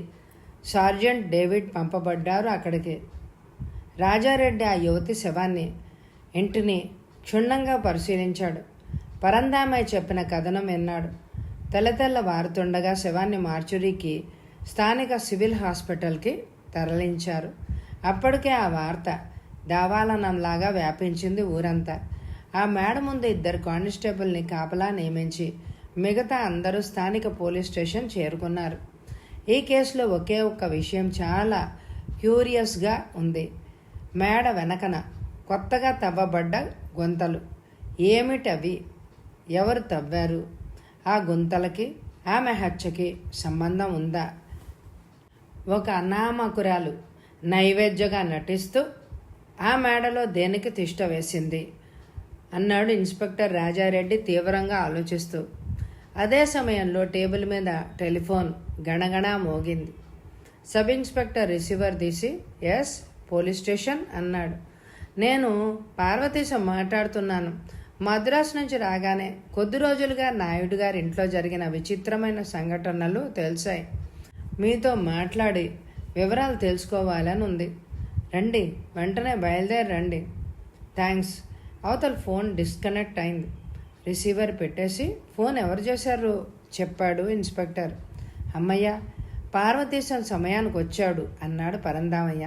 సార్జెంట్ డేవిడ్ పంపబడ్డారు అక్కడికి. రాజారెడ్డి ఆ యువతి శవాన్ని, ఇంటిని క్షుణ్ణంగా పరిశీలించాడు. పరందామయ్య చెప్పిన కథనం విన్నాడు. తెల్ల వారుతుండగా శవాన్ని మార్చురీకి, స్థానిక సివిల్ హాస్పిటల్కి తరలించారు. అప్పటికే ఆ వార్త దావాలనంలాగా వ్యాపించింది ఊరంతా. ఆ మేడ ముందు 2 కానిస్టేబుల్ని కాపలా నియమించి మిగతా అందరూ స్థానిక పోలీస్ స్టేషన్ చేరుకున్నారు. ఈ కేసులో ఒకే ఒక్క విషయం చాలా క్యూరియస్గా ఉంది. మేడ వెనకన కొత్తగా తవ్వబడ్డ గుంతలు. ఏమిటవి? ఎవరు తవ్వారు? ఆ గుంతలకి ఆమె హత్యకి సంబంధం ఉందా? ఒక అనామకురాలు నైవేద్యగా నటిస్తూ ఆ మేడలో దేనికి తిష్ట వేసింది అన్నాడు ఇన్స్పెక్టర్ రాజారెడ్డి తీవ్రంగా ఆలోచిస్తూ. అదే సమయంలో టేబుల్ మీద టెలిఫోన్ గణగణా మోగింది. సబ్ ఇన్స్పెక్టర్ రిసీవర్ తీసి, ఎస్, పోలీస్ స్టేషన్ అన్నాడు. నేను పార్వతీశం మాట్లాడుతున్నాను. మద్రాసు నుంచి రాగానే కొద్ది రోజులుగా నాయుడు గారి ఇంట్లో జరిగిన విచిత్రమైన సంఘటనలు తెలిసాయి. మీతో మాట్లాడి వివరాలు తెలుసుకోవాలని ఉంది. రండి, వెంటనే బయలుదేరి రండి. థ్యాంక్స్. అవతల ఫోన్ డిస్కనెక్ట్ అయింది. రిసీవర్ పెట్టేసి, ఫోన్ ఎవరు చేశారు చెప్పాడు ఇన్స్పెక్టర్. అమ్మయ్య, పార్వతీశం సమయానికి వచ్చాడు అన్నాడు పరందామయ్య.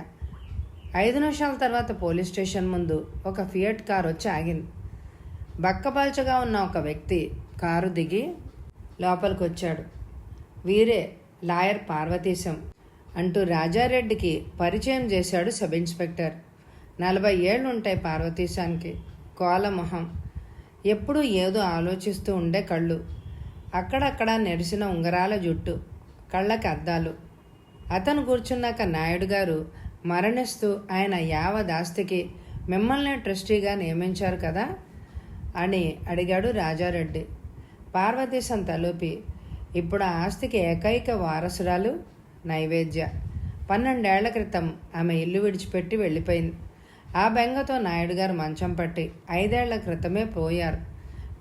5 నిమిషాల తర్వాత పోలీస్ స్టేషన్ ముందు ఒక ఫియట్ కారు వచ్చి ఆగింది. బక్కపల్చగా ఉన్న ఒక వ్యక్తి కారు దిగి లోపలికి వచ్చాడు. వీరే లాయర్ పార్వతీశం అంటూ రాజారెడ్డికి పరిచయం చేశాడు సబ్ ఇన్స్పెక్టర్. 40 ఏళ్లుంటాయి పార్వతీశానికి. కోలమొహం, ఎప్పుడూ ఏదో ఆలోచిస్తూ ఉండే కళ్ళు, అక్కడక్కడ నెరిసిన ఉంగరాల జుట్టు, కళ్ళకి అద్దాలు. అతను కూర్చున్నాక నాయుడు గారు మరణిస్తూ ఆయన యావదాస్తికి మిమ్మల్ని ట్రస్టీగా నియమించారు కదా అని అడిగాడు రాజారెడ్డి. పార్వతీశం తలూపి, ఇప్పుడు ఆ ఆస్తికి ఏకైక వారసురాలు నైవేద్య. 12 ఏళ్ల క్రితం ఆమె ఇల్లు విడిచిపెట్టి వెళ్ళిపోయింది. ఆ బెంగతో నాయుడు గారు మంచం పట్టి 5 ఏళ్ల క్రితమే పోయారు.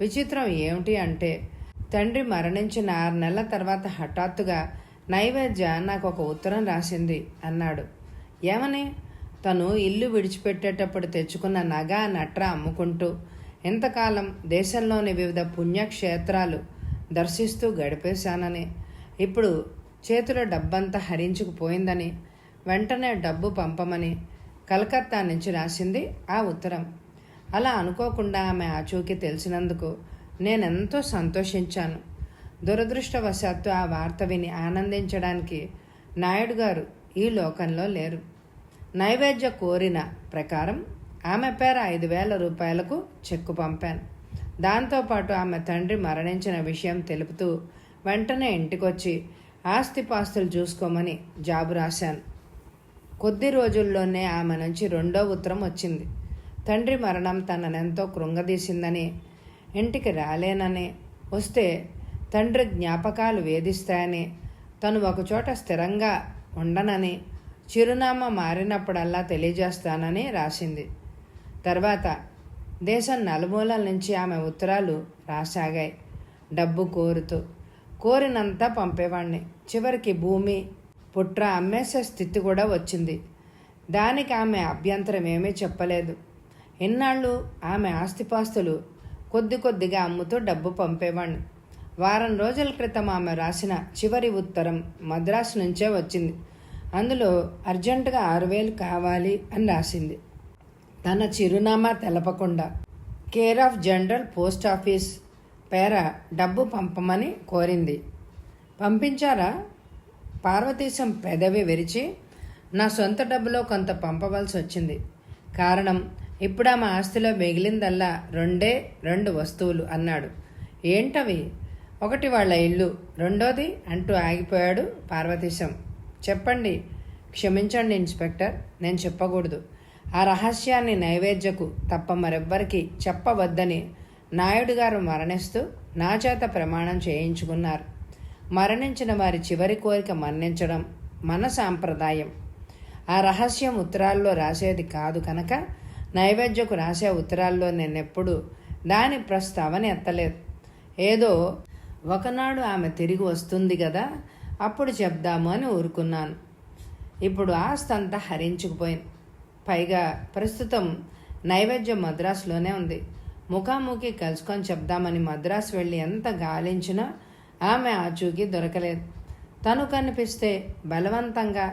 విచిత్రం ఏమిటి అంటే, తండ్రి మరణించిన 6 నెలల తర్వాత హఠాత్తుగా నైవేద్య నాకు ఒక ఉత్తరం రాసింది అన్నాడు. ఏమని? తను ఇల్లు విడిచిపెట్టేటప్పుడు తెచ్చుకున్న నగ నట్ర అమ్ముకుంటూ ఎంతకాలం దేశంలోని వివిధ పుణ్యక్షేత్రాలు దర్శిస్తూ గడిపేశానని, ఇప్పుడు చేతిలో డబ్బంతా హరించుకుపోయిందని, వెంటనే డబ్బు పంపమని కలకత్తా నుంచి రాసింది ఆ ఉత్తరం. అలా అనుకోకుండా ఆమె ఆచూకీ తెలిసినందుకు నేనెంతో సంతోషించాను. దురదృష్టవశాత్తు ఆ వార్త విని ఆనందించడానికి నాయుడు గారు ఈ లోకంలో లేరు. నైవేద్య కోరిన ప్రకారం ఆమె పేర 5,000 రూపాయలకు చెక్కు పంపాను. దాంతోపాటు ఆమె తండ్రి మరణించిన విషయం తెలుపుతూ వెంటనే ఇంటికొచ్చి ఆస్తిపాస్తులు చూసుకోమని జాబు రాశాను. కొద్ది రోజుల్లోనే ఆమె నుంచి 2వ ఉత్తరం వచ్చింది. తండ్రి మరణం తననెంతో కృంగదీసిందని, ఇంటికి రాలేనని, వస్తే తండ్రి జ్ఞాపకాలు వేధిస్తాయని, తను ఒకచోట స్థిరంగా ఉండనని, చిరునామా మారినప్పుడల్లా తెలియజేస్తానని రాసింది. తర్వాత దేశం నలుమూలల నుంచి ఆమె ఉత్తరాలు రాసాగాయి. డబ్బు కోరుతూ కోరినంతా పంపేవాణ్ణి. చివరికి భూమి పుట్ర అమ్మేసే స్థితి కూడా వచ్చింది. దానికి ఆమె అభ్యంతరం ఏమీ చెప్పలేదు. ఇన్నాళ్ళు ఆమె ఆస్తిపాస్తులు కొద్దిగా అమ్ముతూ డబ్బు పంపేవాణ్ణి. వారం రోజుల క్రితం ఆమె రాసిన చివరి ఉత్తరం మద్రాసు నుంచే వచ్చింది. అందులో అర్జెంటుగా 6,000 కావాలి అని రాసింది. తన చిరునామా తెలపకుండా care of general post office పేర డబ్బు పంపమని కోరింది. పంపించారా? పార్వతీశం పెదవి విరిచి, నా సొంత డబ్బులో కొంత పంపవలసి వచ్చింది. కారణం, ఇప్పుడు ఆమె ఆస్తిలో మిగిలిందల్లా 2 వస్తువులు అన్నాడు. ఏంటవి? ఒకటి వాళ్ళ ఇల్లు, రెండోది అంటూ ఆగిపోయాడు పార్వతీశం. చెప్పండి. క్షమించండి ఇన్స్పెక్టర్, నేను చెప్పకూడదు. ఆ రహస్యాన్ని నైవేద్యకు తప్ప మరెవ్వరికి చెప్పవద్దని నాయుడు గారు మరణిస్తూ నా చేత ప్రమాణం చేయించుకున్నారు. మరణించిన వారి చివరి కోరిక మన్నించడం మన సాంప్రదాయం. ఆ రహస్యం ఉత్తరాల్లో రాసేది కాదు కనుక నైవేద్యకు రాసే ఉత్తరాల్లో నేనెప్పుడు దాని ప్రస్తావన ఎత్తలేదు. ఏదో ఒకనాడు ఆమె తిరిగి వస్తుంది కదా, అప్పుడు చెప్దాము అని ఊరుకున్నాను. ఇప్పుడు ఆస్తి అంతా హరించుకుపోయింది. పైగా ప్రస్తుతం నైవేద్యం మద్రాసులోనే ఉంది. ముఖాముఖి కలుసుకొని చెప్దామని మద్రాసు వెళ్ళి ఎంత గాలించినా ఆమె ఆచూకీ దొరకలేదు. తను కనిపిస్తే బలవంతంగా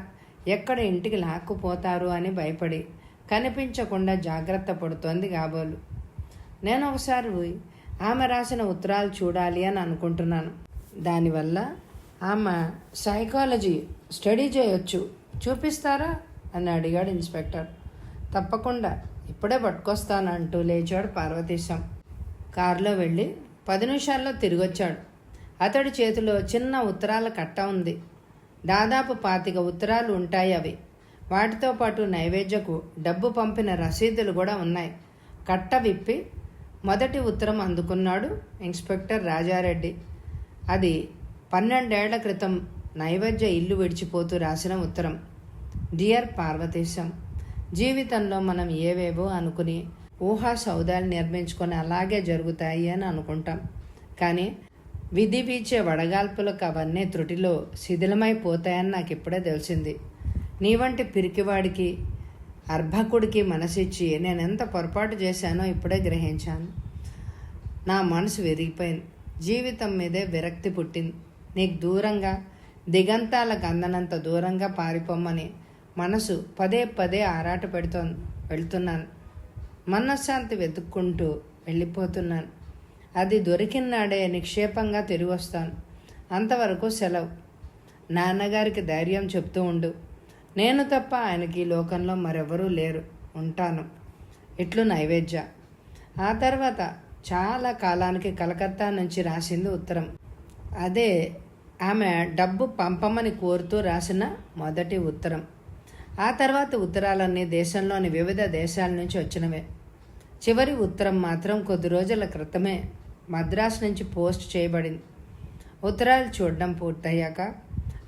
ఎక్కడ ఇంటికి లాక్కుపోతారు అని భయపడి కనిపించకుండా జాగ్రత్త పడుతోంది కాబోలు. నేను ఒకసారి ఆమె రాసిన ఉత్తరాలు చూడాలి అని అనుకుంటున్నాను. దానివల్ల ఆమె సైకాలజీ స్టడీ చేయొచ్చు, చూపిస్తారా అని అడిగాడు ఇన్స్పెక్టర్. తప్పకుండా, ఇప్పుడే పట్టుకొస్తానంటూ లేచాడు పార్వతీశం. కారులో వెళ్ళి 10 నిమిషాల్లో తిరిగొచ్చాడు. అతడి చేతిలో చిన్న ఉత్తరాల కట్ట ఉంది. దాదాపు 25 ఉత్తరాలు ఉంటాయి అవి. వాటితో పాటు నైవేద్యకు డబ్బు పంపిన రసీదులు కూడా ఉన్నాయి. కట్ట విప్పి మొదటి ఉత్తరం అందుకున్నాడు ఇన్స్పెక్టర్ రాజారెడ్డి. అది 12 ఏళ్ల క్రితం నైవేద్య ఇల్లు విడిచిపోతూ రాసిన ఉత్తరం. డియర్ పార్వతీశం, జీవితంలో మనం ఏవేవో అనుకుని ఊహా సౌదాలు నిర్మించుకొని అలాగే జరుగుతాయి అని అనుకుంటాం. కానీ విధి వీచే వడగాల్పులకు అవన్నీ త్రుటిలో శిథిలమైపోతాయని నాకు ఇప్పుడే తెలిసింది. నీ వంటి పిరికివాడికి, అర్భకుడికి మనసిచ్చి నేనెంత పొరపాటు చేశానో ఇప్పుడే గ్రహించాను. నా మనసు విరిగిపోయింది. జీవితం మీదే విరక్తి పుట్టింది. నీకు దూరంగా, దిగంతాలకు అందనంత దూరంగా పారిపోమ్మని మనసు పదే పదే ఆరాట వెళ్తున్నాను. మనశ్శాంతి వెతుక్కుంటూ వెళ్ళిపోతున్నాను. అది దొరికినాడే నిక్షేపంగా తిరిగి వస్తాను. అంతవరకు సెలవు. నాన్నగారికి ధైర్యం చెప్తూ ఉండు. నేను తప్ప ఆయనకి ఈ లోకంలో మరెవరూ లేరు. ఉంటాను. ఇట్లు నైవేద్య. ఆ తర్వాత చాలా కాలానికి కలకత్తా నుంచి రాసింది ఉత్తరం. అదే ఆమె డబ్బు పంపమని కోరుతూ రాసిన మొదటి ఉత్తరం. ఆ తర్వాత ఉత్తరాలన్నీ దేశంలోని వివిధ దేశాల నుంచి వచ్చినవే. చివరి ఉత్తరం మాత్రం కొద్ది రోజుల క్రితమే మద్రాసు నుంచి పోస్ట్ చేయబడింది. ఉత్తరాలు చూడడం పూర్తయ్యాక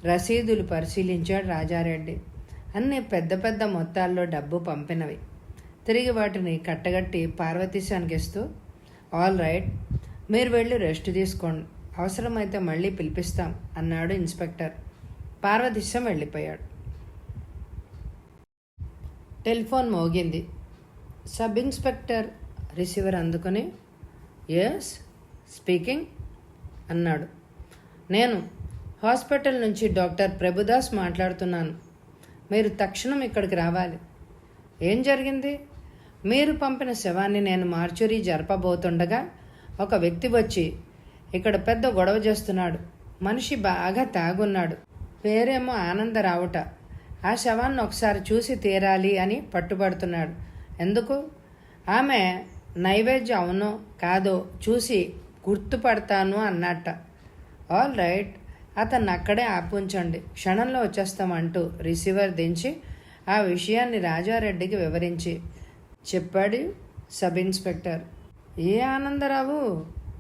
రసీదులు పరిశీలించాడు రాజారెడ్డి. అన్నీ పెద్ద పెద్ద మొత్తాల్లో డబ్బు పంపినవి. తిరిగి వాటిని కట్టగట్టి పార్వతీశానికి ఇస్తూ, ఆల్ రైట్, మీరు వెళ్ళి రెస్ట్ తీసుకోండి, అవసరమైతే మళ్ళీ పిలిపిస్తాం అన్నాడు ఇన్స్పెక్టర్. పార్వతీశం వెళ్ళిపోయాడు. టెలిఫోన్ మోగింది. సబ్ ఇన్స్పెక్టర్ రిసీవర్ అందుకుని, ఎస్ స్పీకింగ్ అన్నాడు. నేను హాస్పిటల్ నుంచి డాక్టర్ ప్రభుదాస్ మాట్లాడుతున్నాను. మీరు తక్షణం ఇక్కడికి రావాలి. ఏం జరిగింది? మీరు పంపిన శవాన్ని నేను మార్చురీ జరపబోతుండగా ఒక వ్యక్తి వచ్చి ఇక్కడ పెద్ద గొడవ చేస్తున్నాడు. మనిషి బాగా తాగున్నాడు. పేరేమో ఆనందరావుట. ఆ శవాన్ని ఒకసారి చూసి తీరాలి అని పట్టుబడుతున్నాడు. ఎందుకు? ఆమె నైవేద్యం అవునో కాదో చూసి గుర్తుపడతాను అన్నట్ట. ఆల్ రైట్, అతన్ని అక్కడే ఆపుంచండి, క్షణంలో వచ్చేస్తామంటూ రిసీవర్ దించి ఆ విషయాన్ని రాజారెడ్డికి వివరించి చెప్పాడు సబ్ ఇన్స్పెక్టర్. ఏ ఆనందరావు?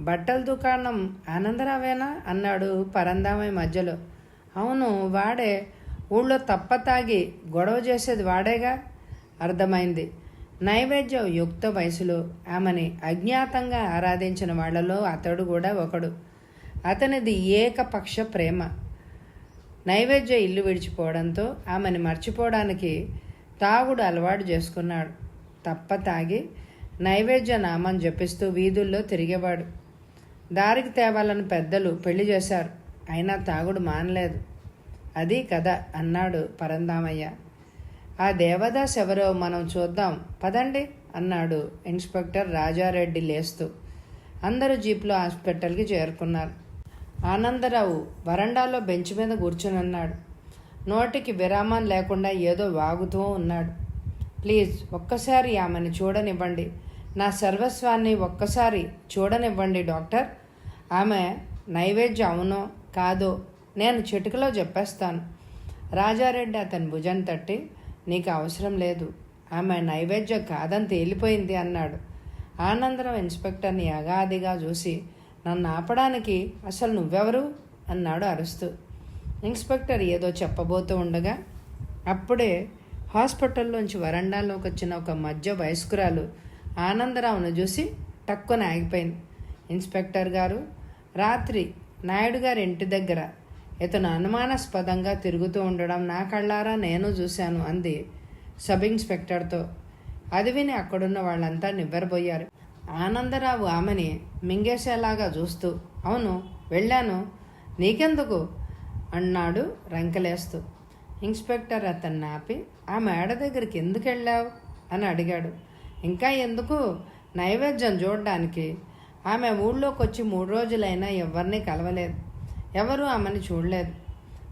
బట్టల దుకాణం ఆనందరావేనా అన్నాడు పరందామయ్య మధ్యలో. అవును, వాడే. ఊళ్ళో తప్ప తాగి గొడవ చేసేది వాడేగా. అర్థమైంది. నైవేద్యం యుక్త వయసులో ఆమెని అజ్ఞాతంగా ఆరాధించిన వాళ్లలో అతడు కూడా ఒకడు. అతనిది ఏకపక్ష ప్రేమ. నైవేద్య ఇల్లు విడిచిపోవడంతో ఆమెని మర్చిపోవడానికి తాగుడు అలవాటు చేసుకున్నాడు. తప్ప తాగి నైవేద్య నామం జపిస్తూ వీధుల్లో తిరిగేవాడు. దారికి తేవాలని పెద్దలు పెళ్లి చేశారు. అయినా తాగుడు మానలేదు. అది కథ అన్నాడు పరందామయ్య. ఆ దేవదాస్ ఎవరో మనం చూద్దాం పదండి అన్నాడు ఇన్స్పెక్టర్ రాజారెడ్డి లేస్తూ. అందరూ జీప్లో హాస్పిటల్కి చేరుకున్నారు. ఆనందరావు వరండాలో బెంచ్ మీద కూర్చునున్నాడు. నోటికి విరామం లేకుండా ఏదో వాగుతూ ఉన్నాడు. ప్లీజ్ ఒక్కసారి ఆమెను చూడనివ్వండి, నా సర్వస్వాన్ని ఒక్కసారి చూడనివ్వండి డాక్టర్. ఆమె నైవేద్యం అవునో కాదో నేను చిటికలో చెప్పేస్తాను. రాజారెడ్డి అతని భుజం తట్టి, నీకు అవసరం లేదు, ఆమె నైవేద్యం కాదని తేలిపోయింది అన్నాడు. ఆనందరావు ఇన్స్పెక్టర్ని అగాదిగా చూసి, నన్ను ఆపడానికి అసలు నువ్వెవరు అన్నాడు అరుస్తూ. ఇన్స్పెక్టర్ ఏదో చెప్పబోతూ ఉండగా అప్పుడే హాస్పిటల్లోంచి వరండాలోకి వచ్చిన ఒక మధ్య వయస్కురాలు ఆనందరావును చూసి టక్కున ఆగిపోయింది. ఇన్స్పెక్టర్ గారు, రాత్రి నాయుడు గారి ఇంటి దగ్గర ఇతను అనుమానాస్పదంగా తిరుగుతూ ఉండడం నా కళ్ళారా నేను చూశాను అంది సబ్ ఇన్స్పెక్టర్తో. అది విని అక్కడున్న వాళ్ళంతా నివ్వెరబోయారు. ఆనందరావు ఆమెని మింగేసేలాగా చూస్తూ, అవును వెళ్ళాను, నీకెందుకు అన్నాడు రంకెలేస్తూ. ఇన్స్పెక్టర్ అతన్ని ఆపి, ఆ మేడ దగ్గరికి ఎందుకు వెళ్ళావు అని అడిగాడు. ఇంకా ఎందుకు, నైవేద్యం చూడడానికి. ఆమె ఊళ్ళోకి వచ్చి 3 రోజులైనా ఎవరిని కలవలేదు, ఎవరూ ఆమెను చూడలేదు.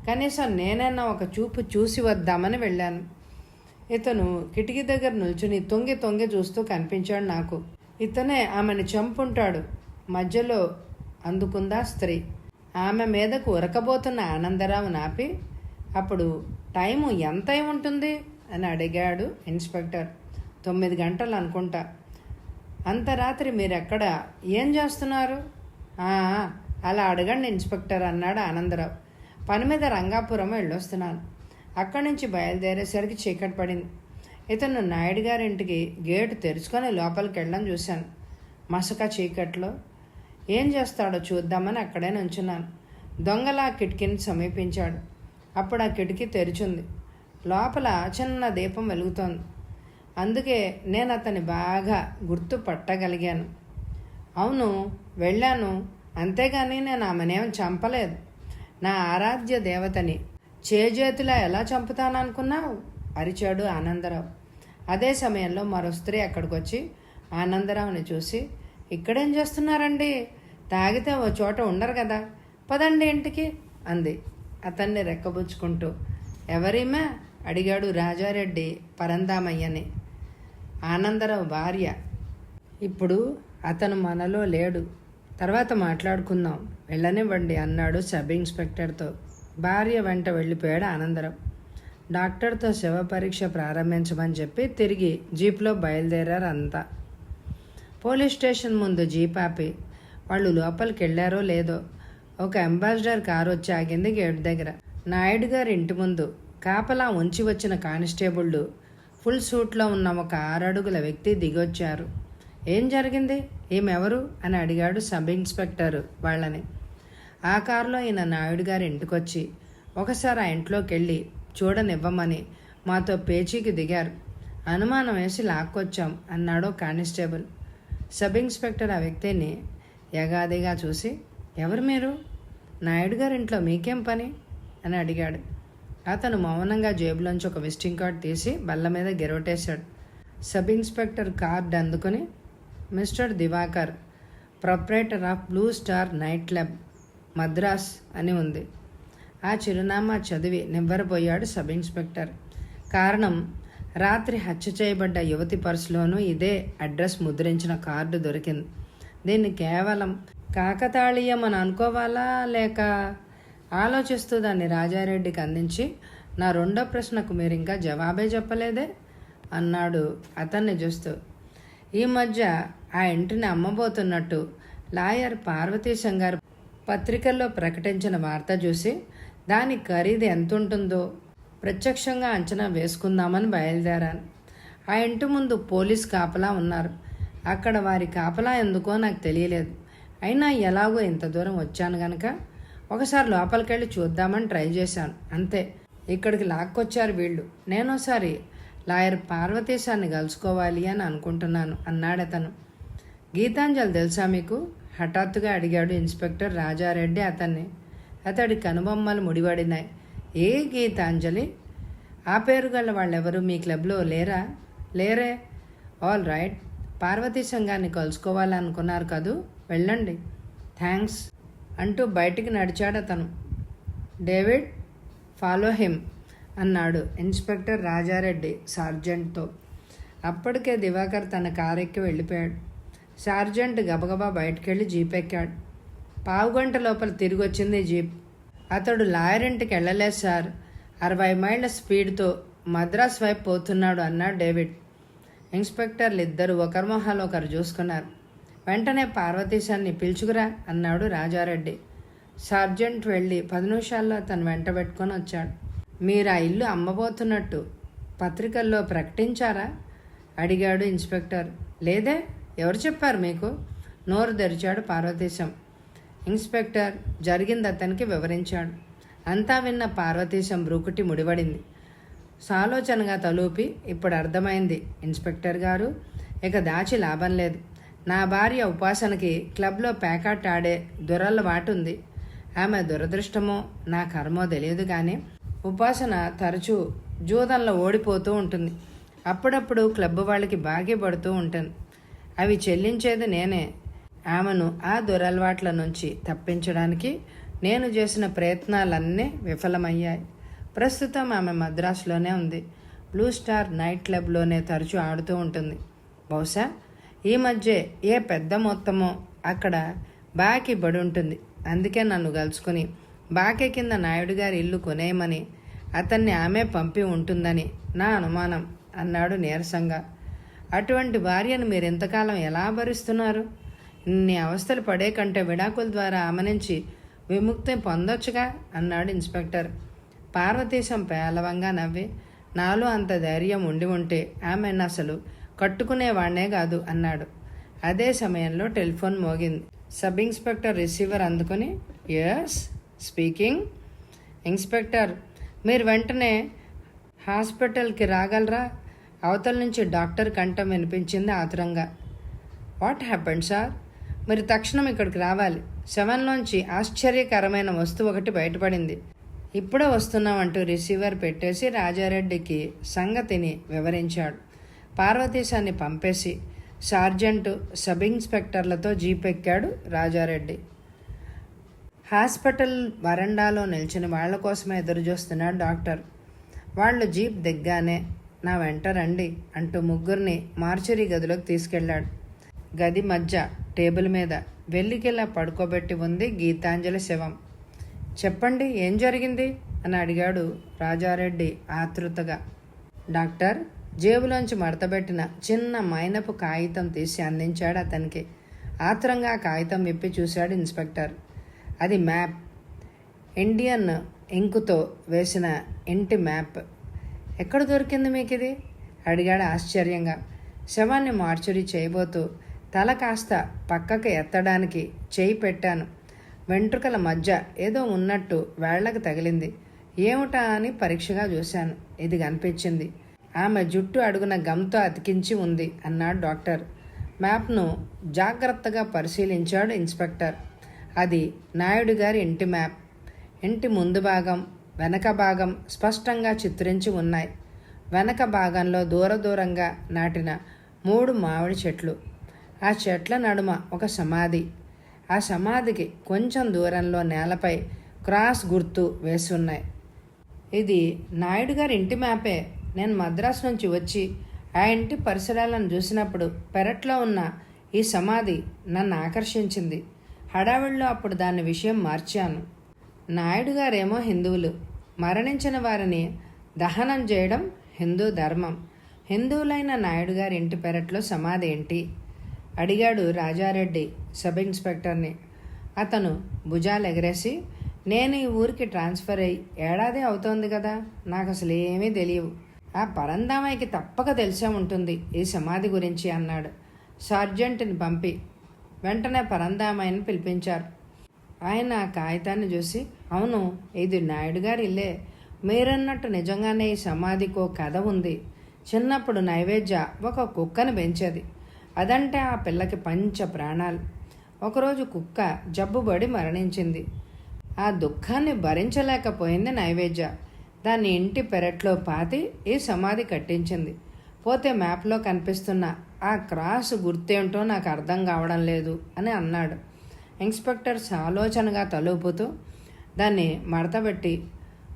కనీసం నేనైనా ఒక చూపు చూసి వద్దామని వెళ్ళాను. ఇతను కిటికీ దగ్గర నిల్చుని తొంగి తొంగి చూస్తూ కనిపించాడు నాకు. ఇతనే ఆమెను చంపుంటాడు, మధ్యలో అందుకుందా స్త్రీ. ఆమె మీదకు ఉరకబోతున్న ఆనందరావు నాపి, అప్పుడు టైము ఎంత ఉంటుంది అని అడిగాడు ఇన్స్పెక్టర్. 9 గంటలు అనుకుంటా. అంత రాత్రి మీరెక్కడ ఏం చేస్తున్నారు? అలా అడగండి ఇన్స్పెక్టర్ అన్నాడు ఆనందరావు. పని మీద రంగాపురం వెళ్ళొస్తున్నాను. అక్కడి నుంచి బయలుదేరేసరికి చీకటి పడింది. ఇతను నాయుడు గారింటికి గేటు తెరుచుకొని లోపలికి వెళ్ళడం చూశాను. మసక చీకట్లో ఏం చేస్తాడో చూద్దామని అక్కడే నుంచున్నాను. దొంగలా కిటికీని సమీపించాడు. అప్పుడు ఆ కిటికీ తెరిచింది. లోపల చిన్న దీపం వెలుగుతోంది. అందుకే నేను అతన్ని బాగా గుర్తుపట్టగలిగాను. అవును వెళ్ళాను, అంతేగాని నేను ఆమెనేం చంపలేదు. నా ఆరాధ్య దేవతని చేజేతులా ఎలా చంపుతాననుకున్నావు అరిచాడు ఆనందరావు. అదే సమయంలో మరో స్త్రీ అక్కడికి వచ్చి ఆనందరావుని చూసి, ఇక్కడేం చేస్తున్నారండి? తాగితే ఓ చోట ఉండరు కదా, పదండి ఇంటికి అంది అతన్ని రెక్కబుచ్చుకుంటూ. ఎవరిమే అడిగాడు రాజారెడ్డి పరందామయ్యని. ఆనందరావు భార్య. ఇప్పుడు అతను మనలో లేడు, తర్వాత మాట్లాడుకుందాం, వెళ్ళనివ్వండి అన్నాడు సబ్ ఇన్స్పెక్టర్తో. భార్య వెంట వెళ్ళిపోయాడు ఆనందరావు. డాక్టర్తో శవ పరీక్ష ప్రారంభించమని చెప్పి తిరిగి జీప్లో బయలుదేరారు అంతా. పోలీస్ స్టేషన్ ముందు జీప్ ఆపి వాళ్ళు లోపలికి వెళ్ళారో లేదో ఒక అంబాసిడర్ కారు వచ్చి ఆగింది గేట్ దగ్గర. నాయుడు గారి ఇంటి ముందు కాపలా ఉంచి వచ్చిన కానిస్టేబుళ్ళు ఫుల్ సూట్లో ఉన్న ఒక 6 అడుగుల వ్యక్తి దిగొచ్చారు. ఏం జరిగింది, ఈమెవరు అని అడిగాడు సబ్ ఇన్స్పెక్టర్ వాళ్ళని. ఆ కారులో ఈయన నాయుడు గారి ఇంటికొచ్చి ఒకసారి ఆ ఇంట్లోకి వెళ్ళి చూడనివ్వమని మాతో పేచీకి దిగారు. అనుమానం వేసి లాక్కొచ్చాం అన్నాడు కానిస్టేబుల్. సబ్ ఇన్స్పెక్టర్ ఆ వ్యక్తిని యగాదిగా చూసి, ఎవరు మీరు, నాయుడు గారి ఇంట్లో మీకేం పని అని అడిగాడు. అతను మౌనంగా జేబులోంచి ఒక విజిటింగ్ కార్డ్ తీసి బల్ల మీద గెరవటేశాడు. సబ్ ఇన్స్పెక్టర్ కార్డు అందుకుని, mister Diwakar, proprietor of blue star night club, Madras అని ఉంది. ఆ చిరునామా చదివి నివ్వరపోయాడు సబ్ ఇన్స్పెక్టర్. కారణం, రాత్రి హత్య చేయబడ్డ యువతి పర్సులోనూ ఇదే అడ్రస్ ముద్రించిన కార్డు దొరికింది. దీన్ని కేవలం కాకతాళీయం అని అనుకోవాలా లేక ఆలోచిస్తూ దాన్ని రాజారెడ్డికి అందించి, నా 2వ ప్రశ్నకు మీరు ఇంకా జవాబే చెప్పలేదే అన్నాడు అతన్ని చూస్తూ. ఈ మధ్య ఆ ఇంటిని అమ్మబోతున్నట్టు లాయర్ పార్వతీశం గారు పత్రికల్లో ప్రకటించిన వార్త చూసి దాని ఖరీదు ఎంతుంటుందో ప్రత్యక్షంగా అంచనా వేసుకుందామని బయలుదేరాను. ఆ ఇంటి ముందు పోలీస్ కాపలా ఉన్నారు. అక్కడ వారి కాపలా ఎందుకో నాకు తెలియలేదు. అయినా ఎలాగో ఇంత దూరం వచ్చాను గనక ఒకసారి లోపలికెళ్ళి చూద్దామని ట్రై చేశాను, అంతే. ఇక్కడికి లాక్కొచ్చారు వీళ్ళు. నేనోసారి లాయర్ పార్వతీశాన్ని కలుసుకోవాలి అని అనుకుంటున్నాను అన్నాడతను. గీతాంజలి తెలుసా మీకు హఠాత్తుగా అడిగాడు ఇన్స్పెక్టర్ రాజారెడ్డి అతన్ని. అతడి కనుబొమ్మలు ముడిపడినాయి. ఏ గీతాంజలి? ఆ పేరు గల వాళ్ళెవరు మీ క్లబ్లో లేరా? లేరే. ఆల్ రైట్, పార్వతీ సంఘాన్ని కలుసుకోవాలనుకున్నారు కదూ, వెళ్ళండి. థ్యాంక్స్ అంటూ బయటికి నడిచాడు అతను. డేవిడ్, ఫాలో హిమ్ అన్నాడు ఇన్స్పెక్టర్ రాజారెడ్డి సార్జెంట్తో. అప్పటికే దివాకర్ తన కారెక్కి వెళ్ళిపోయాడు. సార్జెంట్ గబగబా బయటకెళ్ళి జీప్ ఎక్కాడు. 15 గంట లోపల తిరిగి వచ్చింది జీప్. అతడు లాయర్ ఇంటికి వెళ్ళలేదు సార్, 60 మైళ్ళ స్పీడ్తో మద్రాస్ వైపు పోతున్నాడు అన్నాడు డేవిడ్. ఇన్స్పెక్టర్లు ఇద్దరు ఒకరి మొహాలు ఒకరు చూసుకున్నారు. వెంటనే పార్వతీశాన్ని పిలుచుకురా అన్నాడు రాజారెడ్డి. సార్జెంట్ వెళ్ళి 10 నిమిషాల్లో తను వెంట పెట్టుకొని వచ్చాడు. మీరు ఆ ఇల్లు అమ్మబోతున్నట్టు పత్రికల్లో ప్రకటించారా అడిగాడు ఇన్స్పెక్టర్. లేదే, ఎవరు చెప్పారు మీకు? నోరు తెరిచాడు పార్వతీశం. ఇన్స్పెక్టర్ జరిగింది అతనికి వివరించాడు. అంతా విన్న పార్వతీశం బ్రూకుటి ముడిపడింది. సాలోచనగా తలూపి, ఇప్పుడు అర్థమైంది ఇన్స్పెక్టర్ గారు, ఇక దాచి లాభం లేదు. నా భార్య ఉపాసనకి క్లబ్లో ప్యాకాట్ ఆడే దురలవాటుంది. ఆమె దురదృష్టమో నా కర్మో తెలియదు కానీ ఉపాసన తరచూ జూదంలో ఓడిపోతూ ఉంటుంది. అప్పుడప్పుడు క్లబ్ వాళ్ళకి బాకీ పడుతూ ఉంటుంది. అవి చెల్లించేది నేనే. ఆమెను ఆ దురలవాట్ల నుంచి తప్పించడానికి నేను చేసిన ప్రయత్నాలన్నీ విఫలమయ్యాయి. ప్రస్తుతం ఆమె మద్రాసులోనే ఉంది. బ్లూ స్టార్ నైట్ క్లబ్లోనే తరచూ ఆడుతూ ఉంటుంది. బహుశా ఈ మధ్య ఏ పెద్ద మొత్తమో అక్కడ బాకీ పడి ఉంటుంది. అందుకే నన్ను కలుసుకుని బాకీ కింద నాయుడు గారి ఇల్లు కొనేయమని అతన్ని ఆమె పంపి ఉంటుందని నా అనుమానం అన్నాడు నీరసంగా. అటువంటి భార్యను మీరు ఇంతకాలం ఎలా భరిస్తున్నారు? ఇన్ని అవస్థలు పడే కంటే విడాకుల ద్వారా ఆమె నుంచి విముక్తి పొందొచ్చుగా అన్నాడు ఇన్స్పెక్టర్. పార్వతీశం పేలవంగా నవ్వి, నాలో అంత ధైర్యం ఉండి ఉంటే ఆమెను అసలు కట్టుకునేవాణ్ణే కాదు అన్నాడు. అదే సమయంలో టెలిఫోన్ మోగింది. సబ్ ఇన్స్పెక్టర్ రిసీవర్ అందుకుని, ఎస్ స్పీకింగ్. ఇన్స్పెక్టర్, మీరు వెంటనే హాస్పిటల్కి రాగలరా? అవతల నుంచి డాక్టర్ కంఠం వినిపించింది ఆతురంగా. What happened sir? మీరు తక్షణం ఇక్కడికి రావాలి. శవంలోంచి ఆశ్చర్యకరమైన వస్తువు ఒకటి బయటపడింది. ఇప్పుడే వస్తున్నామంటూ రిసీవర్ పెట్టేసి రాజారెడ్డికి సంగతిని వివరించాడు. పార్వతీశాన్ని పంపేసి సార్జెంటు, సబ్ ఇన్స్పెక్టర్లతో జీప్ ఎక్కాడు రాజారెడ్డి. హాస్పిటల్ వరండాలో నిల్చుని వాళ్ల కోసమే ఎదురుచూస్తున్నాడు డాక్టర్. వాళ్ళు జీప్ దిగ్గానే నా వెంట రండి అంటూ ముగ్గురిని మార్చురీ గదిలోకి తీసుకెళ్లాడు. గది మధ్య టేబుల్ మీద వెల్లికిలా పడుకోబెట్టి ఉంది గీతాంజలి శవం. చెప్పండి, ఏం జరిగింది అని అడిగాడు రాజారెడ్డి ఆతృతగా. డాక్టర్ జేబులోంచి మడతబెట్టిన చిన్న మైనపు కాగితం తీసి అందించాడు అతనికి. ఆత్రంగా ఆ కాగితం విప్పి చూశాడు ఇన్స్పెక్టర్. అది మ్యాప్, ఇండియన్ ఇంకుతో వేసిన ఇంటి మ్యాప్. ఎక్కడ దొరికింది మీకు ఇది? అడిగాడు ఆశ్చర్యంగా. శవాన్ని మార్చురీ చేయబోతూ తల కాస్త పక్కకు ఎత్తడానికి చేయి పెట్టాను. వెంట్రుకల మధ్య ఏదో ఉన్నట్టు వేళ్లకు తగిలింది. ఏమిటా అని పరీక్షగా చూశాను. ఇది కనిపించింది. ఆమె జుట్టు అడుగున గమ్తో అతికించి ఉంది అన్నాడు డాక్టర్. మ్యాప్ను జాగ్రత్తగా పరిశీలించాడు ఇన్స్పెక్టర్. అది నాయుడు గారి ఇంటి మ్యాప్. ఇంటి ముందు భాగం, వెనక భాగం స్పష్టంగా చిత్రించి ఉన్నాయి. వెనక భాగంలో దూరంగా నాటిన 3 మామిడి చెట్లు. ఆ చెట్ల నడుమ ఒక సమాధి. ఆ సమాధికి కొంచెం దూరంలో నేలపై క్రాస్ గుర్తు వేసి ఉన్నాయి. ఇది నాయుడు గారి ఇంటి మ్యాపే. నేను మద్రాసు నుంచి వచ్చి ఆ ఇంటి పరిసరాలను చూసినప్పుడు పెరట్లో ఉన్న ఈ సమాధి నన్ను ఆకర్షించింది. హడావిడిలో అప్పుడు దాని విషయం మార్చాను. నాయుడు గారేమో హిందువులు. మరణించిన వారిని దహనం చేయడం హిందూ ధర్మం. హిందువులైన నాయుడు గారి ఇంటి పెరట్లో సమాధి ఏంటి అడిగాడు రాజారెడ్డి సబ్ ఇన్స్పెక్టర్ని. అతను భుజాలు ఎగరేసి, నేను ఈ ఊరికి ట్రాన్స్ఫర్ అయ్యి ఏడాది అవుతోంది కదా, నాకు అసలు ఏమీ తెలియవు. ఆ పరందామయ్యకి తప్పక తెలిసే ఉంటుంది ఈ సమాధి గురించి అన్నాడు. సార్జెంట్ని పంపి వెంటనే పరందామయ్యని పిలిపించారు. ఆయన ఆ కాగితాన్ని చూసి, అవును, ఇది నాయుడు గారి ఇల్లే. మీరన్నట్టు నిజంగానే ఈ సమాధికో కథ ఉంది. చిన్నప్పుడు నైవేద్య ఒక కుక్కను పెంచేది. అదంటే ఆ పిల్లకి పంచ ప్రాణాలు. ఒకరోజు కుక్క జబ్బుబడి మరణించింది. ఆ దుఃఖాన్ని భరించలేకపోయింది నైవేద్య. దాన్ని ఇంటి పెరట్లో పాతి ఈ సమాధి కట్టించింది. పోతే మ్యాప్లో కనిపిస్తున్న ఆ క్రాస్ గుర్తేంటో నాకు అర్థం కావడం లేదు అని అన్నాడు. ఇన్స్పెక్టర్ ఆలోచనగా తలూపుతూ దాన్ని మడతబెట్టి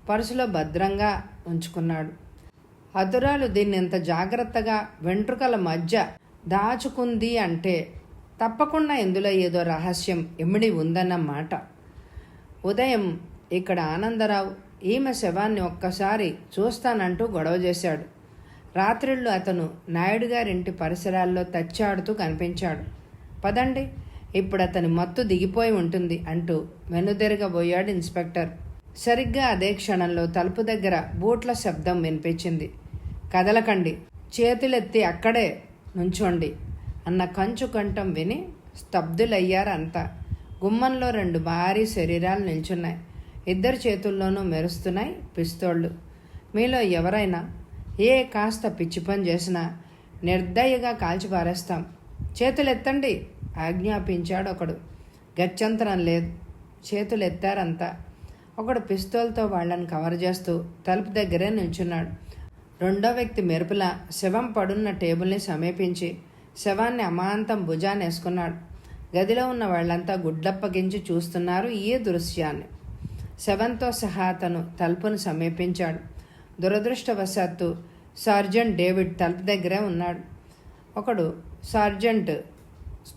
పర్సులో భద్రంగా ఉంచుకున్నాడు. హతురాలు దీన్ని ఇంత జాగ్రత్తగా వెంట్రుకల మధ్య దాచుకుంది అంటే తప్పకుండా ఇందులో ఏదో రహస్యం ఇమిడి ఉందన్న మాట. ఉదయం ఇక్కడ ఆనందరావు ఈమె శవాన్ని ఒక్కసారి చూస్తానంటూ గొడవ చేశాడు. రాత్రిళ్ళు అతను నాయుడు గారింటి పరిసరాల్లో తచ్చాడుతూ కనిపించాడు. పదండి, ఇప్పుడు అతని మత్తు దిగిపోయి ఉంటుంది అంటూ వెనుదిరగబోయాడు ఇన్స్పెక్టర్. సరిగ్గా అదే క్షణంలో తలుపు దగ్గర బూట్ల శబ్దం వినిపించింది. కదలకండి, చేతులెత్తి అక్కడే నుంచోండి అన్న కంచు కంఠం విని స్తబ్దులయ్యారు అంతా. గుమ్మంలో 2 భారీ శరీరాలు నిల్చున్నాయి. ఇద్దరి చేతుల్లోనూ మెరుస్తున్నాయి పిస్తోళ్ళు. మీలో ఎవరైనా ఏ కాస్త పిచ్చి పని చేసినా నిర్దయగా కాల్చిపారేస్తాం. చేతులెత్తండి ఆజ్ఞాపించాడు ఒకడు. గత్యంతరం లేదు. చేతులెత్తారంతా. ఒకడు పిస్తోల్తో వాళ్ళని కవర్ చేస్తూ తలుపు దగ్గరే నిల్చున్నాడు. రెండో వ్యక్తి మెరుపులా శవం పడున్న టేబుల్ని సమీపించి శవాన్ని అమాంతం భుజాన్ని వేసుకున్నాడు. గదిలో ఉన్న వాళ్ళంతా గుడ్లప్పగించి చూస్తున్నారు ఈ దృశ్యాన్ని. శవంతో సహా అతను తలుపును సమీపించాడు. దురదృష్టవశాత్తు సార్జెంట్ డేవిడ్ తలుపు దగ్గరే ఉన్నాడు. ఒకడు సార్జెంట్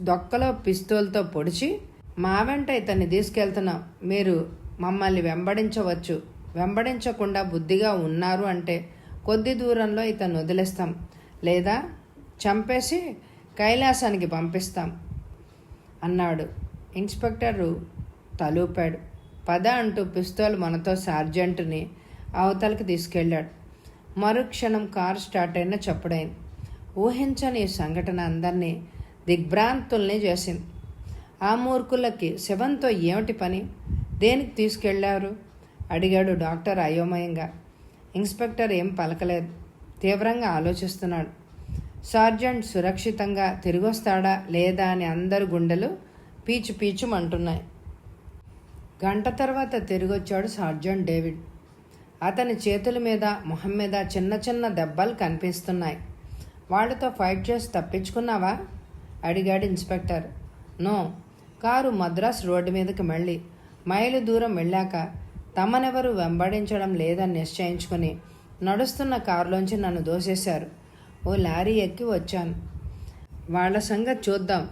డొక్కలో పిస్తోల్తో పొడిచి, మా వెంట ఇతన్ని తీసుకెళ్తున్నాం, మీరు మమ్మల్ని వెంబడించవచ్చు, వెంబడించకుండా బుద్ధిగా ఉన్నారు అంటే కొద్ది దూరంలో ఇతను వదిలేస్తాం, లేదా చంపేసి కైలాసానికి పంపిస్తాం అన్నాడు. ఇన్స్పెక్టరు తలూపాడు. పద అంటూ పిస్తోల్ మనతో సార్జెంట్ని అవతలకి తీసుకెళ్ళాడు. మరుక్షణం కారు స్టార్ట్ అయిన చప్పుడైంది. ఊహించని ఈ సంఘటన అందరినీ దిగ్భ్రాంతుల్ని చేసింది. ఆ మూర్ఖులకి శవంతో ఏమిటి పని? దేనికి తీసుకెళ్లారు అడిగాడు డాక్టర్ అయోమయంగా. ఇన్స్పెక్టర్ ఏం పలకలేదు. తీవ్రంగా ఆలోచిస్తున్నాడు. సార్జెంట్ సురక్షితంగా తిరిగొస్తాడా లేదా అని అందరి గుండెలు పీచు పీచుమంటున్నాయి. గంట తర్వాత తిరిగొచ్చాడు సార్జెంట్ డేవిడ్. అతని చేతుల మీద మొహం మీద చిన్న చిన్న దెబ్బలు కనిపిస్తున్నాయి. వాళ్ళతో ఫైట్ చేసి తప్పించుకున్నావా అడిగాడు inspector. No. Car Madras road మీదకి మళ్ళీ మైలు దూరం వెళ్ళాక తమనెవరు వెంబడించడం లేదని నిశ్చయించుకుని నడుస్తున్న కారులోంచి నన్ను దోసేశారు. ఓ లారీ ఎక్కి వచ్చాను. వాళ్ళ సంగతి చూద్దాం.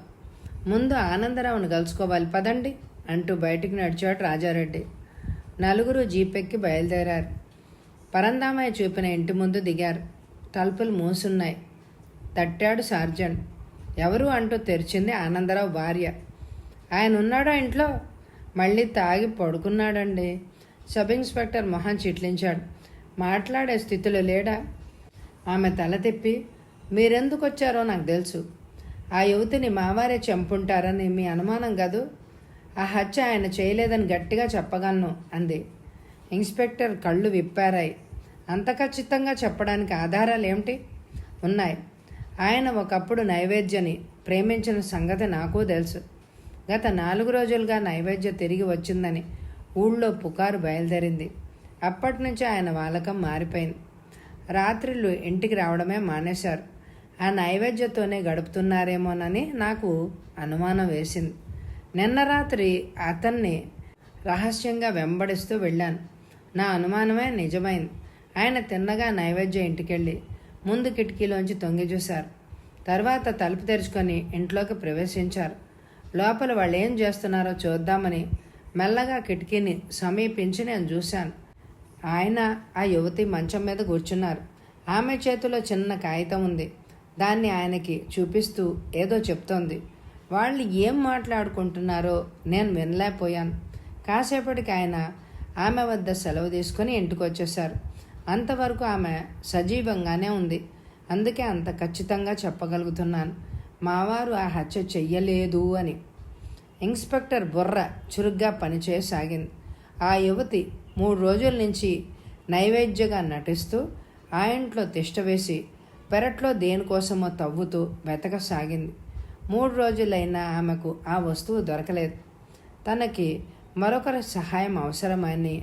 ముందు ఆనందరావును కలుసుకోవాలి, పదండి అంటూ బయటికి నడిచాడు రాజారెడ్డి. నలుగురు జీపెక్కి బయలుదేరారు. పరందామయ్య చూపిన ఇంటి ముందు దిగారు. తలుపులు మూసున్నాయి. తట్టాడు సార్జెంట్. ఎవరు అంటూ తెరిచింది ఆనందరావు భార్య. ఆయన ఉన్నాడా ఇంట్లో? మళ్ళీ తాగి పడుకున్నాడండి. సబ్ ఇన్స్పెక్టర్ మొహం చిట్లించాడు. మాట్లాడే స్థితిలో లేడా? ఆమె తల తిప్పి, మీరెందుకు వచ్చారో నాకు తెలుసు. ఆ యువతిని మావారే చంపుంటారని మీ అనుమానం కదూ? ఆ హత్య ఆయన చేయలేదని గట్టిగా చెప్పగలను అంది. ఇన్స్పెక్టర్ కళ్ళు విప్పారాయి. అంత ఖచ్చితంగా చెప్పడానికి ఆధారాలు ఏమిటి? ఉన్నాయి. ఆయన ఒకప్పుడు నైవేద్యని ప్రేమించిన సంగతి నాకు తెలుసు. గత 4 రోజులుగా నైవేద్య తిరిగి వచ్చిందని ఊళ్ళో పుకారు బయలుదేరింది. అప్పటి నుంచి ఆయన వాలకం మారిపోయింది. రాత్రిళ్ళు ఇంటికి రావడమే మానేశారు. ఆ నైవేద్యతోనే గడుపుతున్నారేమోనని నాకు అనుమానం వేసింది. నిన్న రాత్రి అతన్ని రహస్యంగా వెంబడిస్తూ వెళ్ళాను. నా అనుమానమే నిజమైంది. ఆయన తిన్నగా నైవేద్య ఇంటికెళ్ళి ముందు కిటికీలోంచి తొంగి చూశారు. తర్వాత తలుపు తెరుచుకొని ఇంట్లోకి ప్రవేశించారు. లోపల వాళ్ళు ఏం చేస్తున్నారో చూద్దామని మెల్లగా కిటికీని సమీపించి నేను చూశాను. ఆయన ఆ యువతి మంచం మీద కూర్చున్నారు. ఆమె చేతిలో చిన్న కాగితం ఉంది. దాన్ని ఆయనకి చూపిస్తూ ఏదో చెప్తోంది. వాళ్ళు ఏం మాట్లాడుకుంటున్నారో నేను వినలేకపోయాను. కాసేపటికి ఆయన ఆమె వద్ద సెలవు తీసుకొని ఇంటికి వచ్చేశారు. అంతవరకు ఆమె సజీవంగానే ఉంది. అందుకే అంత ఖచ్చితంగా చెప్పగలుగుతున్నాను, మావారు ఆ హత్య చెయ్యలేదు అని. ఇన్స్పెక్టర్ బుర్ర చురుగ్గా పనిచేయసాగింది. ఆ యువతి 3 రోజుల నుంచి నైవేద్యగా నటిస్తూ ఆ ఇంట్లో తిష్టవేసి పెరట్లో దేనికోసమో తవ్వుతూ వెతకసాగింది. 3 రోజులైనా ఆమెకు ఆ వస్తువు దొరకలేదు. తనకి మరొకరి సహాయం అవసరమని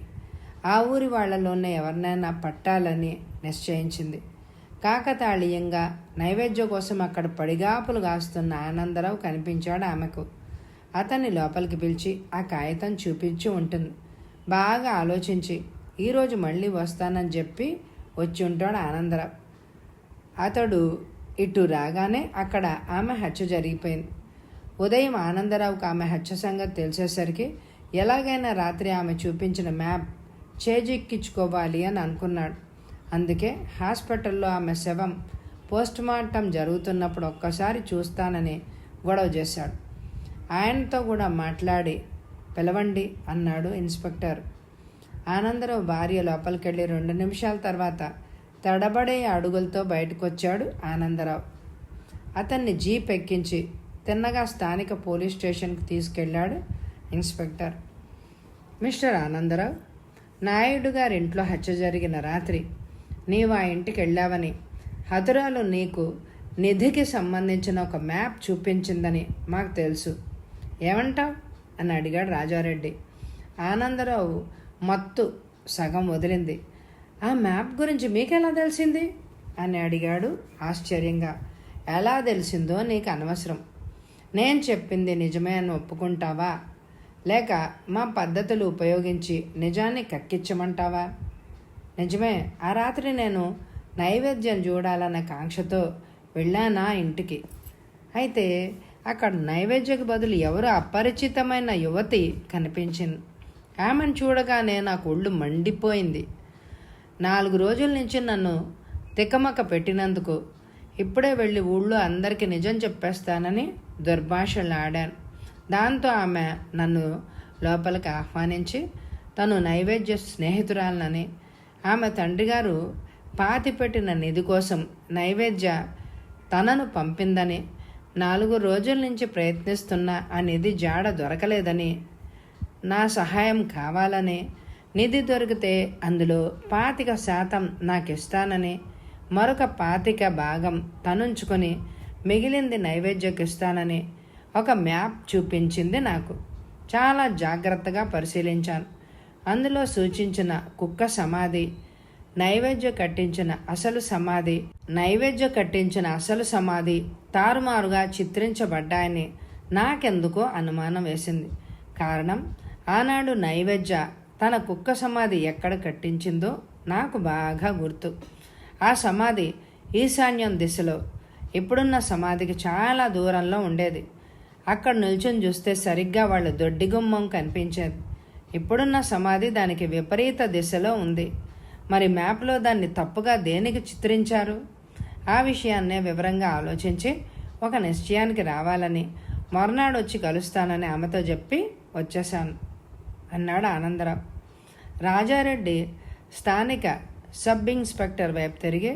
ఆ ఊరి వాళ్లలోనే ఎవరినైనా పట్టాలని నిశ్చయించింది. కాకతాళీయంగా నైవేద్యం కోసం అక్కడ పడిగాపులు కాస్తున్న ఆనందరావు కనిపించాడు ఆమెకు. అతన్ని లోపలికి పిలిచి ఆ కాగితం చూపించి ఉంటుంది. బాగా ఆలోచించి ఈరోజు మళ్ళీ వస్తానని చెప్పి వచ్చి ఉంటాడు ఆనందరావు. అతడు ఇటు రాగానే అక్కడ ఆమె హత్య జరిగిపోయింది. ఉదయం ఆనందరావుకు ఆమె హత్య సంగతి తెలిసేసరికి ఎలాగైనా రాత్రి ఆమె చూపించిన మ్యాప్ చేజిక్కించుకోవాలి అని అనుకున్నాడు. అందుకే హాస్పిటల్లో ఆమె శవం పోస్ట్మార్టం జరుగుతున్నప్పుడు ఒక్కసారి చూస్తానని గొడవ చేశాడు. ఆయనతో కూడా మాట్లాడి పిలవండి అన్నాడు ఇన్స్పెక్టర్. ఆనందరావు భార్య లోపలికెళ్ళి 2 నిమిషాల తర్వాత తడబడే అడుగులతో బయటకొచ్చాడు ఆనందరావు. అతన్ని జీప్ ఎక్కించి తిన్నగా స్థానిక పోలీస్ స్టేషన్కి తీసుకెళ్లాడు ఇన్స్పెక్టర్. మిస్టర్ ఆనందరావు, నాయుడు గారింట్లో హత్య జరిగిన రాత్రి నీవు ఆ ఇంటికి వెళ్ళావని, హతురాలు నీకు నిధికి సంబంధించిన ఒక మ్యాప్ చూపించిందని మాకు తెలుసు. ఏమంటావు అని అడిగాడు రాజారెడ్డి. ఆనందరావు మత్తు సగం వదిలింది. ఆ మ్యాప్ గురించి మీకెలా తెలిసింది అని అడిగాడు ఆశ్చర్యంగా. ఎలా తెలిసిందో నీకు అనవసరం. నేను చెప్పింది నిజమే అని ఒప్పుకుంటావా, లేక మా పద్ధతులు ఉపయోగించి నిజాన్ని కక్కించమంటావా? నిజమే. ఆ రాత్రి నేను నైవేద్యం చూడాలన్న కాంక్షతో వెళ్ళానా ఇంటికి. అయితే అక్కడ నైవేద్యకు బదులు ఎవరో అపరిచితమైన యువతి కనిపించింది. ఆమెను చూడగానే నాకు ఒళ్ళు మండిపోయింది. 4 రోజుల నుంచి నన్ను తికమక పెట్టినందుకు ఇప్పుడే వెళ్ళి ఊళ్ళో అందరికీ నిజం చెప్పేస్తానని దుర్భాషలు ఆడాను. దాంతో ఆమె నన్ను లోపలికి ఆహ్వానించి తను నైవేద్య స్నేహితురాలనని, ఆమె తండ్రి గారు పాతిపెట్టిన నిధి కోసం నైవేద్య తనను పంపిందని, 4 రోజుల నుంచి ప్రయత్నిస్తున్న ఆ నిధి జాడ దొరకలేదని, నా సహాయం కావాలని, నిధి దొరికితే అందులో 25% నాకు ఇస్తానని, మరొక 25 భాగం తనుంచుకొని మిగిలింది నైవేద్యకు ఇస్తానని ఒక మ్యాప్ చూపించింది నాకు. చాలా జాగ్రత్తగా పరిశీలించాను. అందులో సూచించిన కుక్క సమాధి, నైవేద్య కట్టించిన అసలు సమాధి తారుమారుగా చిత్రించబడ్డాయని నాకెందుకో అనుమానం వేసింది. కారణం, ఆనాడు నైవేద్య తన కుక్క సమాధి ఎక్కడ కట్టించిందో నాకు బాగా గుర్తు. ఆ సమాధి ఈశాన్యం దిశలో, ఇప్పుడున్న సమాధికి చాలా దూరంలో ఉండేది. అక్కడ నిల్చుని చూస్తే సరిగ్గా వాళ్ళ దొడ్డిగుమ్మం కనిపించేది. ఇప్పుడున్న సమాధి దానికి విపరీత దిశలో ఉంది. మరి మ్యాప్లో దాన్ని తప్పుగా దేనికి చిత్రించారు? ఆ విషయాన్నే వివరంగా ఆలోచించి ఒక నిశ్చయానికి రావాలని, మర్నాడు వచ్చి కలుస్తానని ఆమెతో చెప్పి వచ్చేశాను అన్నాడు ఆనందరావు. రాజారెడ్డి స్థానిక సబ్ ఇన్స్పెక్టర్ వైపు తిరిగి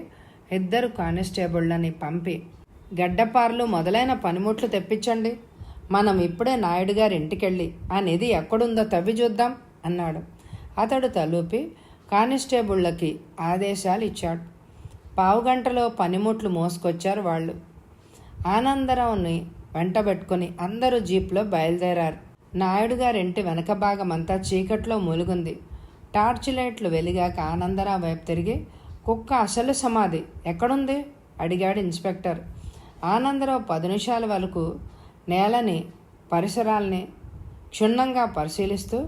2 కానిస్టేబుళ్లని పంపి, గడ్డపార్లు మొదలైన పనిముట్లు తెప్పించండి. మనం ఇప్పుడే నాయుడు గారి ఇంటికెళ్ళి ఆ నిధి ఎక్కడుందో తవ్వి చూద్దాం అన్నాడు. అతడు తలూపి కానిస్టేబుళ్లకి ఆదేశాలు ఇచ్చాడు. 15 గంటలో పనిముట్లు మోసుకొచ్చారు వాళ్ళు. ఆనందరావుని వెంటబెట్టుకుని అందరూ జీప్లో బయలుదేరారు. నాయుడు గారింటి వెనక భాగమంతా చీకట్లో మూలుగుంది. టార్చ్ లైట్లు వెలిగాక ఆనందరావు వైపు తిరిగి, కుక్క అసలు సమాధి ఎక్కడుంది అడిగాడు ఇన్స్పెక్టర్. ఆనందరావు 10 నిమిషాల వరకు నేలని, పరిసరాల్ని క్షుణ్ణంగా పరిశీలిస్తూ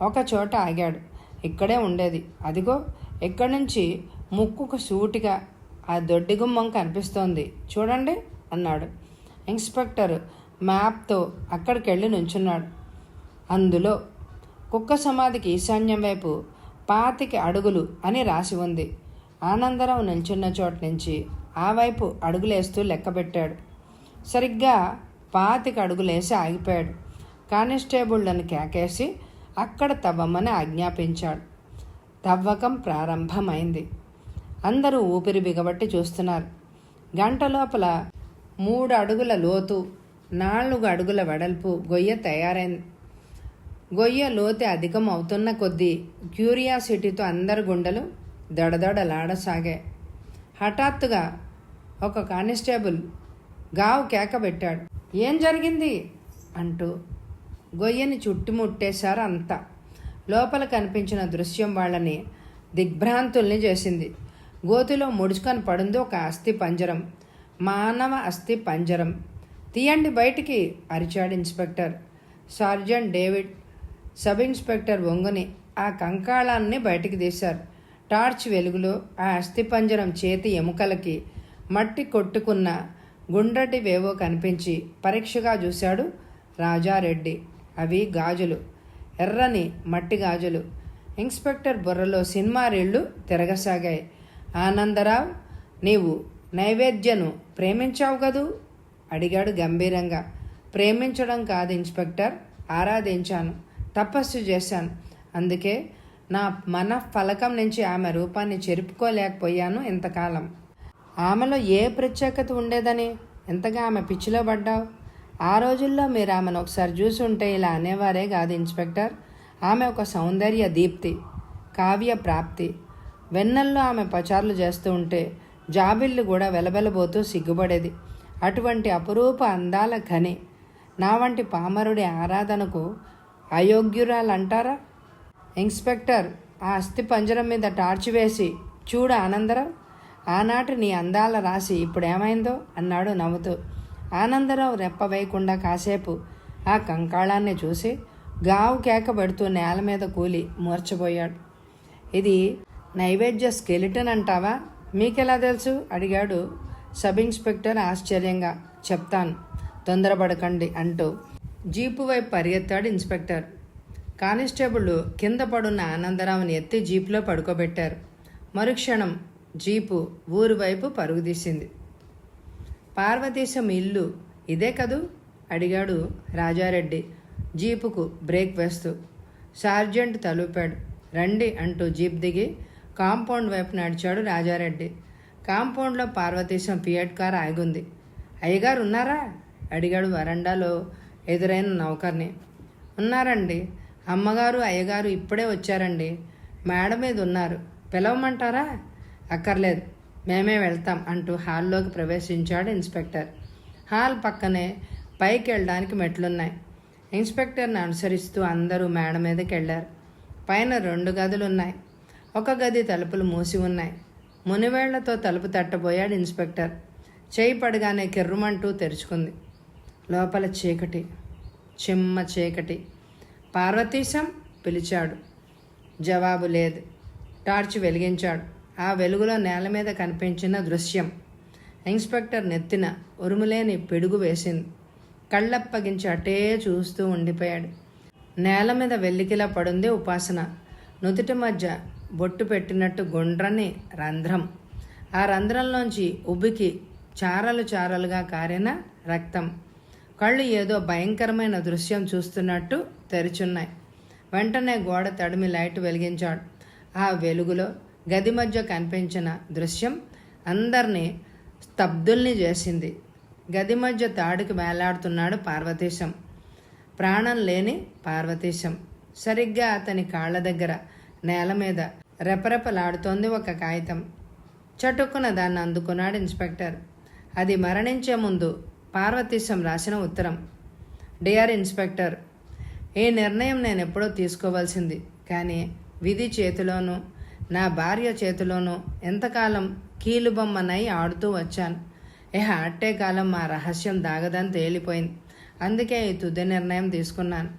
ఒక చోట ఆగాడు. ఇక్కడే ఉండేది, అదిగో ఇక్కడి నుంచి ముక్కుకు సూటిగా ఆ దొడ్డిగుమ్మం కనిపిస్తోంది చూడండి అన్నాడు. ఇన్స్పెక్టర్ మ్యాప్తో అక్కడికి వెళ్ళి నుంచున్నాడు. అందులో కుక్క సమాధికి ఈశాన్యం వైపు 25 అడుగులు అని రాసి ఉంది. ఆనందరావు నిల్చున్న చోట నుంచి ఆ వైపు అడుగులేస్తూ లెక్కబెట్టాడు. సరిగ్గా 25 అడుగులేసి ఆగిపోయాడు. కానిస్టేబుళ్లను కేకేసి అక్కడ తవ్వమని ఆజ్ఞాపించాడు. తవ్వకం ప్రారంభమైంది. అందరూ ఊపిరి బిగబట్టి చూస్తున్నారు. గంట లోపల 3 అడుగుల లోతు, 4 అడుగుల వెడల్పు గొయ్య తయారైంది. గొయ్య లోతు అధికం అవుతున్న కొద్దీ క్యూరియాసిటీతో అందరి గుండెలు దడదడలాడసాగాయి. హఠాత్తుగా ఒక కానిస్టేబుల్ గావు కేక పెట్టాడు. ఏం జరిగింది అంటూ గొయ్యని చుట్టుముట్టేశారు అంతా. లోపల కనిపించిన దృశ్యం వాళ్ళని దిగ్భ్రాంతుల్ని చేసింది. గోతిలో ముడుచుకొని పడింది ఒక అస్థి పంజరం, మానవ అస్థి పంజరం. తీయండి బయటికి అరిచాడు inspector. Sergeant David, sub inspector వంగుని ఆ కంకాళాన్ని బయటికి తీశారు. టార్చ్ వెలుగులో ఆ అస్థిపంజరం చేతి ఎముకలకి మట్టి కొట్టుకున్న గుండ్రటివేవో కనిపించి పరీక్షగా చూశాడు రాజారెడ్డి. అవి గాజులు, ఎర్రని మట్టి గాజులు. ఇన్స్పెక్టర్ బుర్రలో సినిమా రీళ్లు తిరగసాగాయి. ఆనందరావు, నీవు నైవేద్యను ప్రేమించావు కదూ అడిగాడు గంభీరంగా. ప్రేమించడం కాదు ఇన్స్పెక్టర్, ఆరాధించాను, తపస్సు చేశాను. అందుకే నా మనఃఫలకం నుంచి ఆమె రూపాన్ని చెరుపుకోలేకపోయాను ఇంతకాలం. ఆమెలో ఏ ప్రత్యేకత ఉండేదని ఎంతగా ఆమె పిచ్చిలో పడ్డావు? ఆ రోజుల్లో మీరు ఆమెను ఒకసారి చూసి ఉంటే ఇలా అనేవారే కాదు ఇన్స్పెక్టర్. ఆమె ఒక సౌందర్య దీప్తి, కావ్య ప్రాప్తి. వెన్నెల్లో ఆమె పచార్లు చేస్తూ ఉంటే జాబిల్లు కూడా వెలబెలబోతూ సిగ్గుపడేది. అటువంటి అపురూప అందాల ఖని నా వంటి పామరుడి ఆరాధనకు అయోగ్యురాలంటారా? ఇన్స్పెక్టర్ ఆ అస్థి పంజరం మీద టార్చ్ వేసి చూడు ఆనందరావు, ఆనాటి నీ అందాల రాశి ఇప్పుడేమైందో అన్నాడు నవ్వుతూ. ఆనందరావు రెప్ప వేయకుండా కాసేపు ఆ కంకాళాన్ని చూసి గావు కేక పెడుతూ నేల మీద కూలి మూర్చబోయాడు. ఇది నైవేద్య స్కెలిటన్ అంటావా? మీకెలా తెలుసు? అడిగాడు సబ్ ఇన్స్పెక్టర్ ఆశ్చర్యంగా. చెప్తాను, తొందరపడకండి అంటూ జీపు వైపు పరిగెత్తాడు ఇన్స్పెక్టర్. కానిస్టేబుల్ కింద పడున్న ఆనందరావుని ఎత్తి జీపులో పడుకోబెట్టారు. మరుక్షణం జీపు ఊరు వైపు పరుగుదీసింది. పార్వతీశం ఇల్లు ఇదే కదూ? అడిగాడు రాజారెడ్డి జీపుకు బ్రేక్ వేస్తూ. సార్జెంట్ తలూపాడు. రండి అంటూ జీప్ దిగి కాంపౌండ్ వైపు నడిచాడు రాజారెడ్డి. కాంపౌండ్లో పార్వతీశం ఫియట్ కార్ ఆగుంది. అయ్యగారు ఉన్నారా? అడిగాడు వరండాలో ఎదురైన నౌకర్ని. ఉన్నారండి, అమ్మగారు అయ్యగారు ఇప్పుడే వచ్చారండి, మేడ మీద ఉన్నారు, పిలవమంటారా? అక్కర్లేదు, మేమే వెళ్తాం అంటూ హాల్లోకి ప్రవేశించాడు ఇన్స్పెక్టర్. హాల్ పక్కనే పైకి వెళ్ళడానికి మెట్లున్నాయి. ఇన్స్పెక్టర్ని అనుసరిస్తూ అందరూ మేడ మీదకి వెళ్ళారు. పైన 2 గదులున్నాయి. ఒక గది తలుపులు మూసి ఉన్నాయి. మునివేళ్లతో తలుపు తట్టబోయాడు ఇన్స్పెక్టర్. చేయి పడగానే కిర్రుమంటూ తెరుచుకుంది. లోపల చీకటి, చిమ్మ చీకటి. పార్వతీశం పిలిచాడు. జవాబు లేదు. టార్చ్ వెలిగించాడు. ఆ వెలుగులో నేల మీద కనిపించిన దృశ్యం ఇన్స్పెక్టర్ నెత్తిన ఉరుములేని పిడుగు వేసింది. కళ్ళప్పగించి అటే చూస్తూ ఉండిపోయాడు. నేల మీద వెల్లికిలా పడుంది ఉపాసన. నుదుటి మధ్య బొట్టు పెట్టినట్టు గుండ్రని రంధ్రం. ఆ రంధ్రంలోంచి ఉబికి చారలు చారలుగా కారిన రక్తం. కళ్ళు ఏదో భయంకరమైన దృశ్యం చూస్తున్నట్టు తెరుచున్నాయి. వెంటనే గోడ తడిమి లైట్ వెలిగించాడు. ఆ వెలుగులో గది మధ్య కనిపించిన దృశ్యం అందరినీ స్తబ్దుల్ని చేసింది. గది మధ్య తాడుకి వేలాడుతున్నాడు పార్వతీశం. ప్రాణం లేని పార్వతీశం. సరిగ్గా అతని కాళ్ళ దగ్గర నేల మీద రెపరెపలాడుతోంది ఒక కాగితం. చటుక్కున దాన్ని అందుకున్నాడు ఇన్స్పెక్టర్. అది మరణించే ముందు పార్వతీశం రాసిన ఉత్తరం. డియర్ ఇన్స్పెక్టర్, ఈ నిర్ణయం నేను ఎప్పుడో తీసుకోవాల్సింది, కానీ విధి చేతిలోనూ నా భార్య చేతిలోనూ ఎంతకాలం కీలుబొమ్మనై ఆడుతూ వచ్చాను. అట్టే కాలం మా రహస్యం దాగదని తేలిపోయింది. అందుకే ఈ తుది నిర్ణయం తీసుకున్నాను.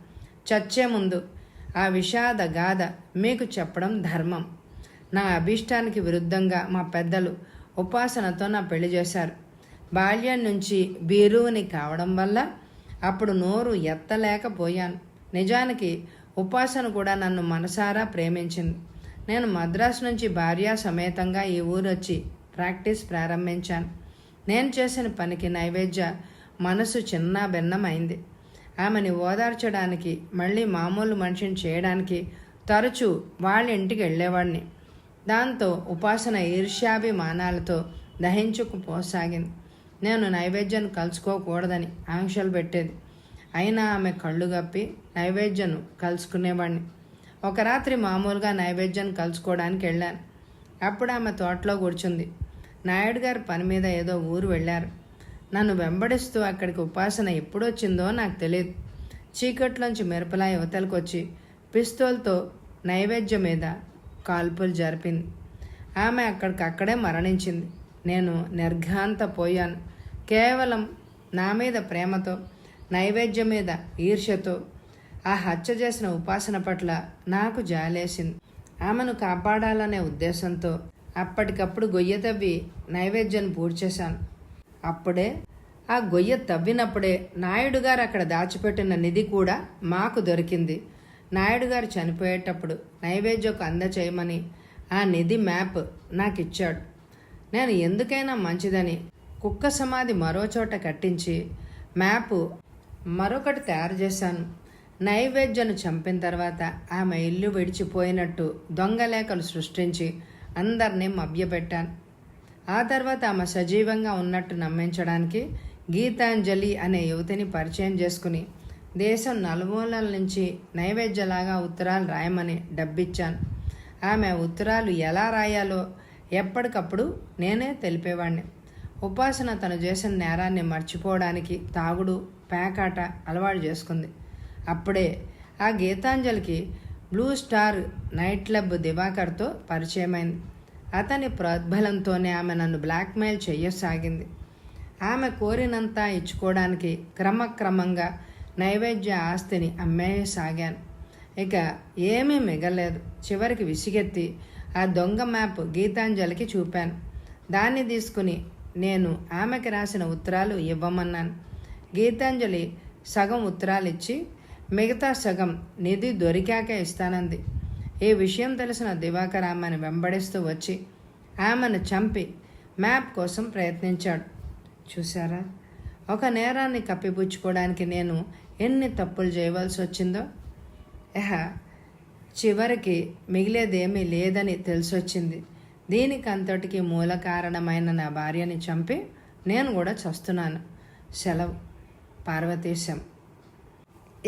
చచ్చే ముందు ఆ విషాద గాథ మీకు చెప్పడం ధర్మం. నా అభీష్టానికి విరుద్ధంగా మా పెద్దలు ఉపాసనతో నా పెళ్లి చేశారు. బాల్యం నుంచి బీరువుని కావడం వల్ల అప్పుడు నోరు ఎత్తలేకపోయాను. నిజానికి ఉపాసన కూడా నన్ను మనసారా ప్రేమించింది. నేను మద్రాసు నుంచి భార్యా సమేతంగా ఈ ఊరు వచ్చి ప్రాక్టీస్ ప్రారంభించాను. నేను చేసిన పనికి నైవేద్య మనసు చిన్న భిన్నమైంది. ఆమెని ఓదార్చడానికి, మళ్ళీ మామూలు మనిషిని చేయడానికి తరచూ వాళ్ళ ఇంటికి వెళ్ళేవాడిని. దాంతో ఉపాసన ఈర్ష్యాభిమానాలతో దహించుకుపోసాగింది. నేను నైవేద్యను కలుసుకోకూడదని ఆంక్షలు పెట్టేది. అయినా ఆమె కళ్ళు గప్పి నైవేద్యను కలుసుకునేవాడిని. ఒక రాత్రి మామూలుగా నైవేద్యం కలుసుకోవడానికి వెళ్ళాను. అప్పుడు ఆమె తోటలో కూర్చుంది. నాయుడు గారు పని మీద ఏదో ఊరు వెళ్ళారు. నన్ను వెంబడిస్తూ అక్కడికి ఉపాసన ఎప్పుడొచ్చిందో నాకు తెలియదు. చీకట్లోంచి మెరుపులా యువతలకు వచ్చి పిస్తోల్తో నైవేద్యం మీద కాల్పులు జరిపింది. ఆమె అక్కడికక్కడే మరణించింది. నేను నిర్ఘాంతపోయాను. కేవలం నా మీద ప్రేమతో, నైవేద్యం మీద ఈర్ష్యతో ఆ హత్య చేసిన ఉపాసన పట్ల నాకు జాలేసింది. ఆమెను కాపాడాలనే ఉద్దేశంతో అప్పటికప్పుడు గొయ్య తవ్వి నైవేద్యాన్ని పూడ్చేశాను. అప్పుడే ఆ గొయ్య తవ్వినప్పుడే నాయుడు గారు అక్కడ దాచిపెట్టిన నిధి కూడా మాకు దొరికింది. నాయుడు గారు చనిపోయేటప్పుడు నైవేద్యకు అందచేయమని ఆ నిధి మ్యాప్ నాకు ఇచ్చాడు. నేను ఎందుకైనా మంచిదని కుక్క సమాధి మరో చోట కట్టించి మ్యాపు మరొకటి తయారు చేశాను. నైవేద్యను చంపిన తర్వాత ఆమె ఇల్లు విడిచిపోయినట్టు దొంగలేఖలు సృష్టించి అందరినీ మభ్యపెట్టాను. ఆ తర్వాత ఆమె సజీవంగా ఉన్నట్టు నమ్మించడానికి గీతాంజలి అనే యువతిని పరిచయం చేసుకుని దేశం నలుమూలల నుంచి నైవేద్యలాగా ఉత్తరాలు రాయమని డబ్బిచ్చాను. ఆమె ఉత్తరాలు ఎలా రాయాలో ఎప్పటికప్పుడు నేనే తెలిపేవాడిని. ఉపాసన తను చేసిన నేరాన్ని మర్చిపోవడానికి తాగుడు, పేకాట అలవాటు చేసుకుంది. అప్పుడే ఆ గీతాంజలికి బ్లూ స్టార్ నైట్ క్లబ్ దివాకర్తో పరిచయమైంది. అతని ప్రోద్బలంతోనే ఆమె నన్ను బ్లాక్మెయిల్ చేయసాగింది. ఆమె కోరినంతా ఇచ్చుకోవడానికి క్రమక్రమంగా నైవేద్య ఆస్తిని అమ్మేయసాగాను. ఇక ఏమీ మిగలేదు. చివరికి విసిగెత్తి ఆ దొంగ మ్యాప్ గీతాంజలికి చూపాను. దాన్ని తీసుకుని నేను ఆమెకి రాసిన ఉత్తరాలు ఇవ్వమన్నాను. గీతాంజలి సగం ఉత్తరాలు ఇచ్చి మిగతా సగం నిధి దొరికాక ఇస్తానంది. ఈ విషయం తెలిసిన దివాకర్ ఆమెను వెంబడిస్తూ వచ్చి ఆమెను చంపి మ్యాప్ కోసం ప్రయత్నించాడు. చూసారా, ఒక నేరాన్ని కప్పిపుచ్చుకోవడానికి నేను ఎన్ని తప్పులు చేయవలసి వచ్చిందో. చివరికి మిగిలేదేమీ లేదని తెలిసొచ్చింది. దీనికి అంతటికి మూల కారణమైన నా భార్యని చంపి నేను కూడా చస్తున్నాను. సెలవు. పార్వతీశం.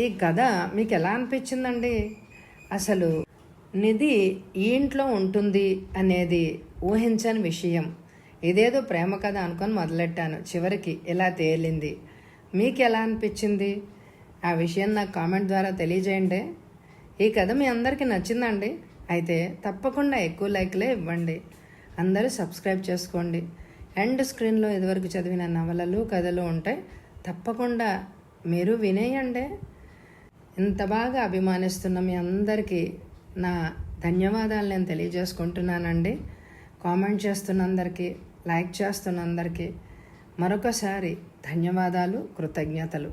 ఈ కథ మీకు ఎలా అనిపించిందండి? అసలు నిధి ఈ ఇంట్లో ఉంటుంది అనేది ఊహించని విషయం. ఇదేదో ప్రేమ కథ అనుకొని మొదలెట్టాను, చివరికి ఇలా తేలింది. మీకు ఎలా అనిపించింది? ఆ విషయం నాకు కామెంట్ ద్వారా తెలియజేయండి. ఈ కథ మీ అందరికీ నచ్చిందండి? అయితే తప్పకుండా ఎక్కువ లైక్లే ఇవ్వండి. అందరూ సబ్స్క్రైబ్ చేసుకోండి. ఎండ్ స్క్రీన్లో ఇదివరకు చదివిన నవలలు, కథలు ఉంటాయి, తప్పకుండా మీరు వినేయండి. ఇంత బాగా అభిమానిస్తున్న మీ అందరికీ నా ధన్యవాదాలు నేను తెలియజేసుకుంటున్నానండి. కామెంట్ చేస్తున్న అందరికీ, లైక్ చేస్తున్న అందరికీ మరొకసారి ధన్యవాదాలు, కృతజ్ఞతలు.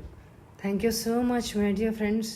Thank you so much my dear friends.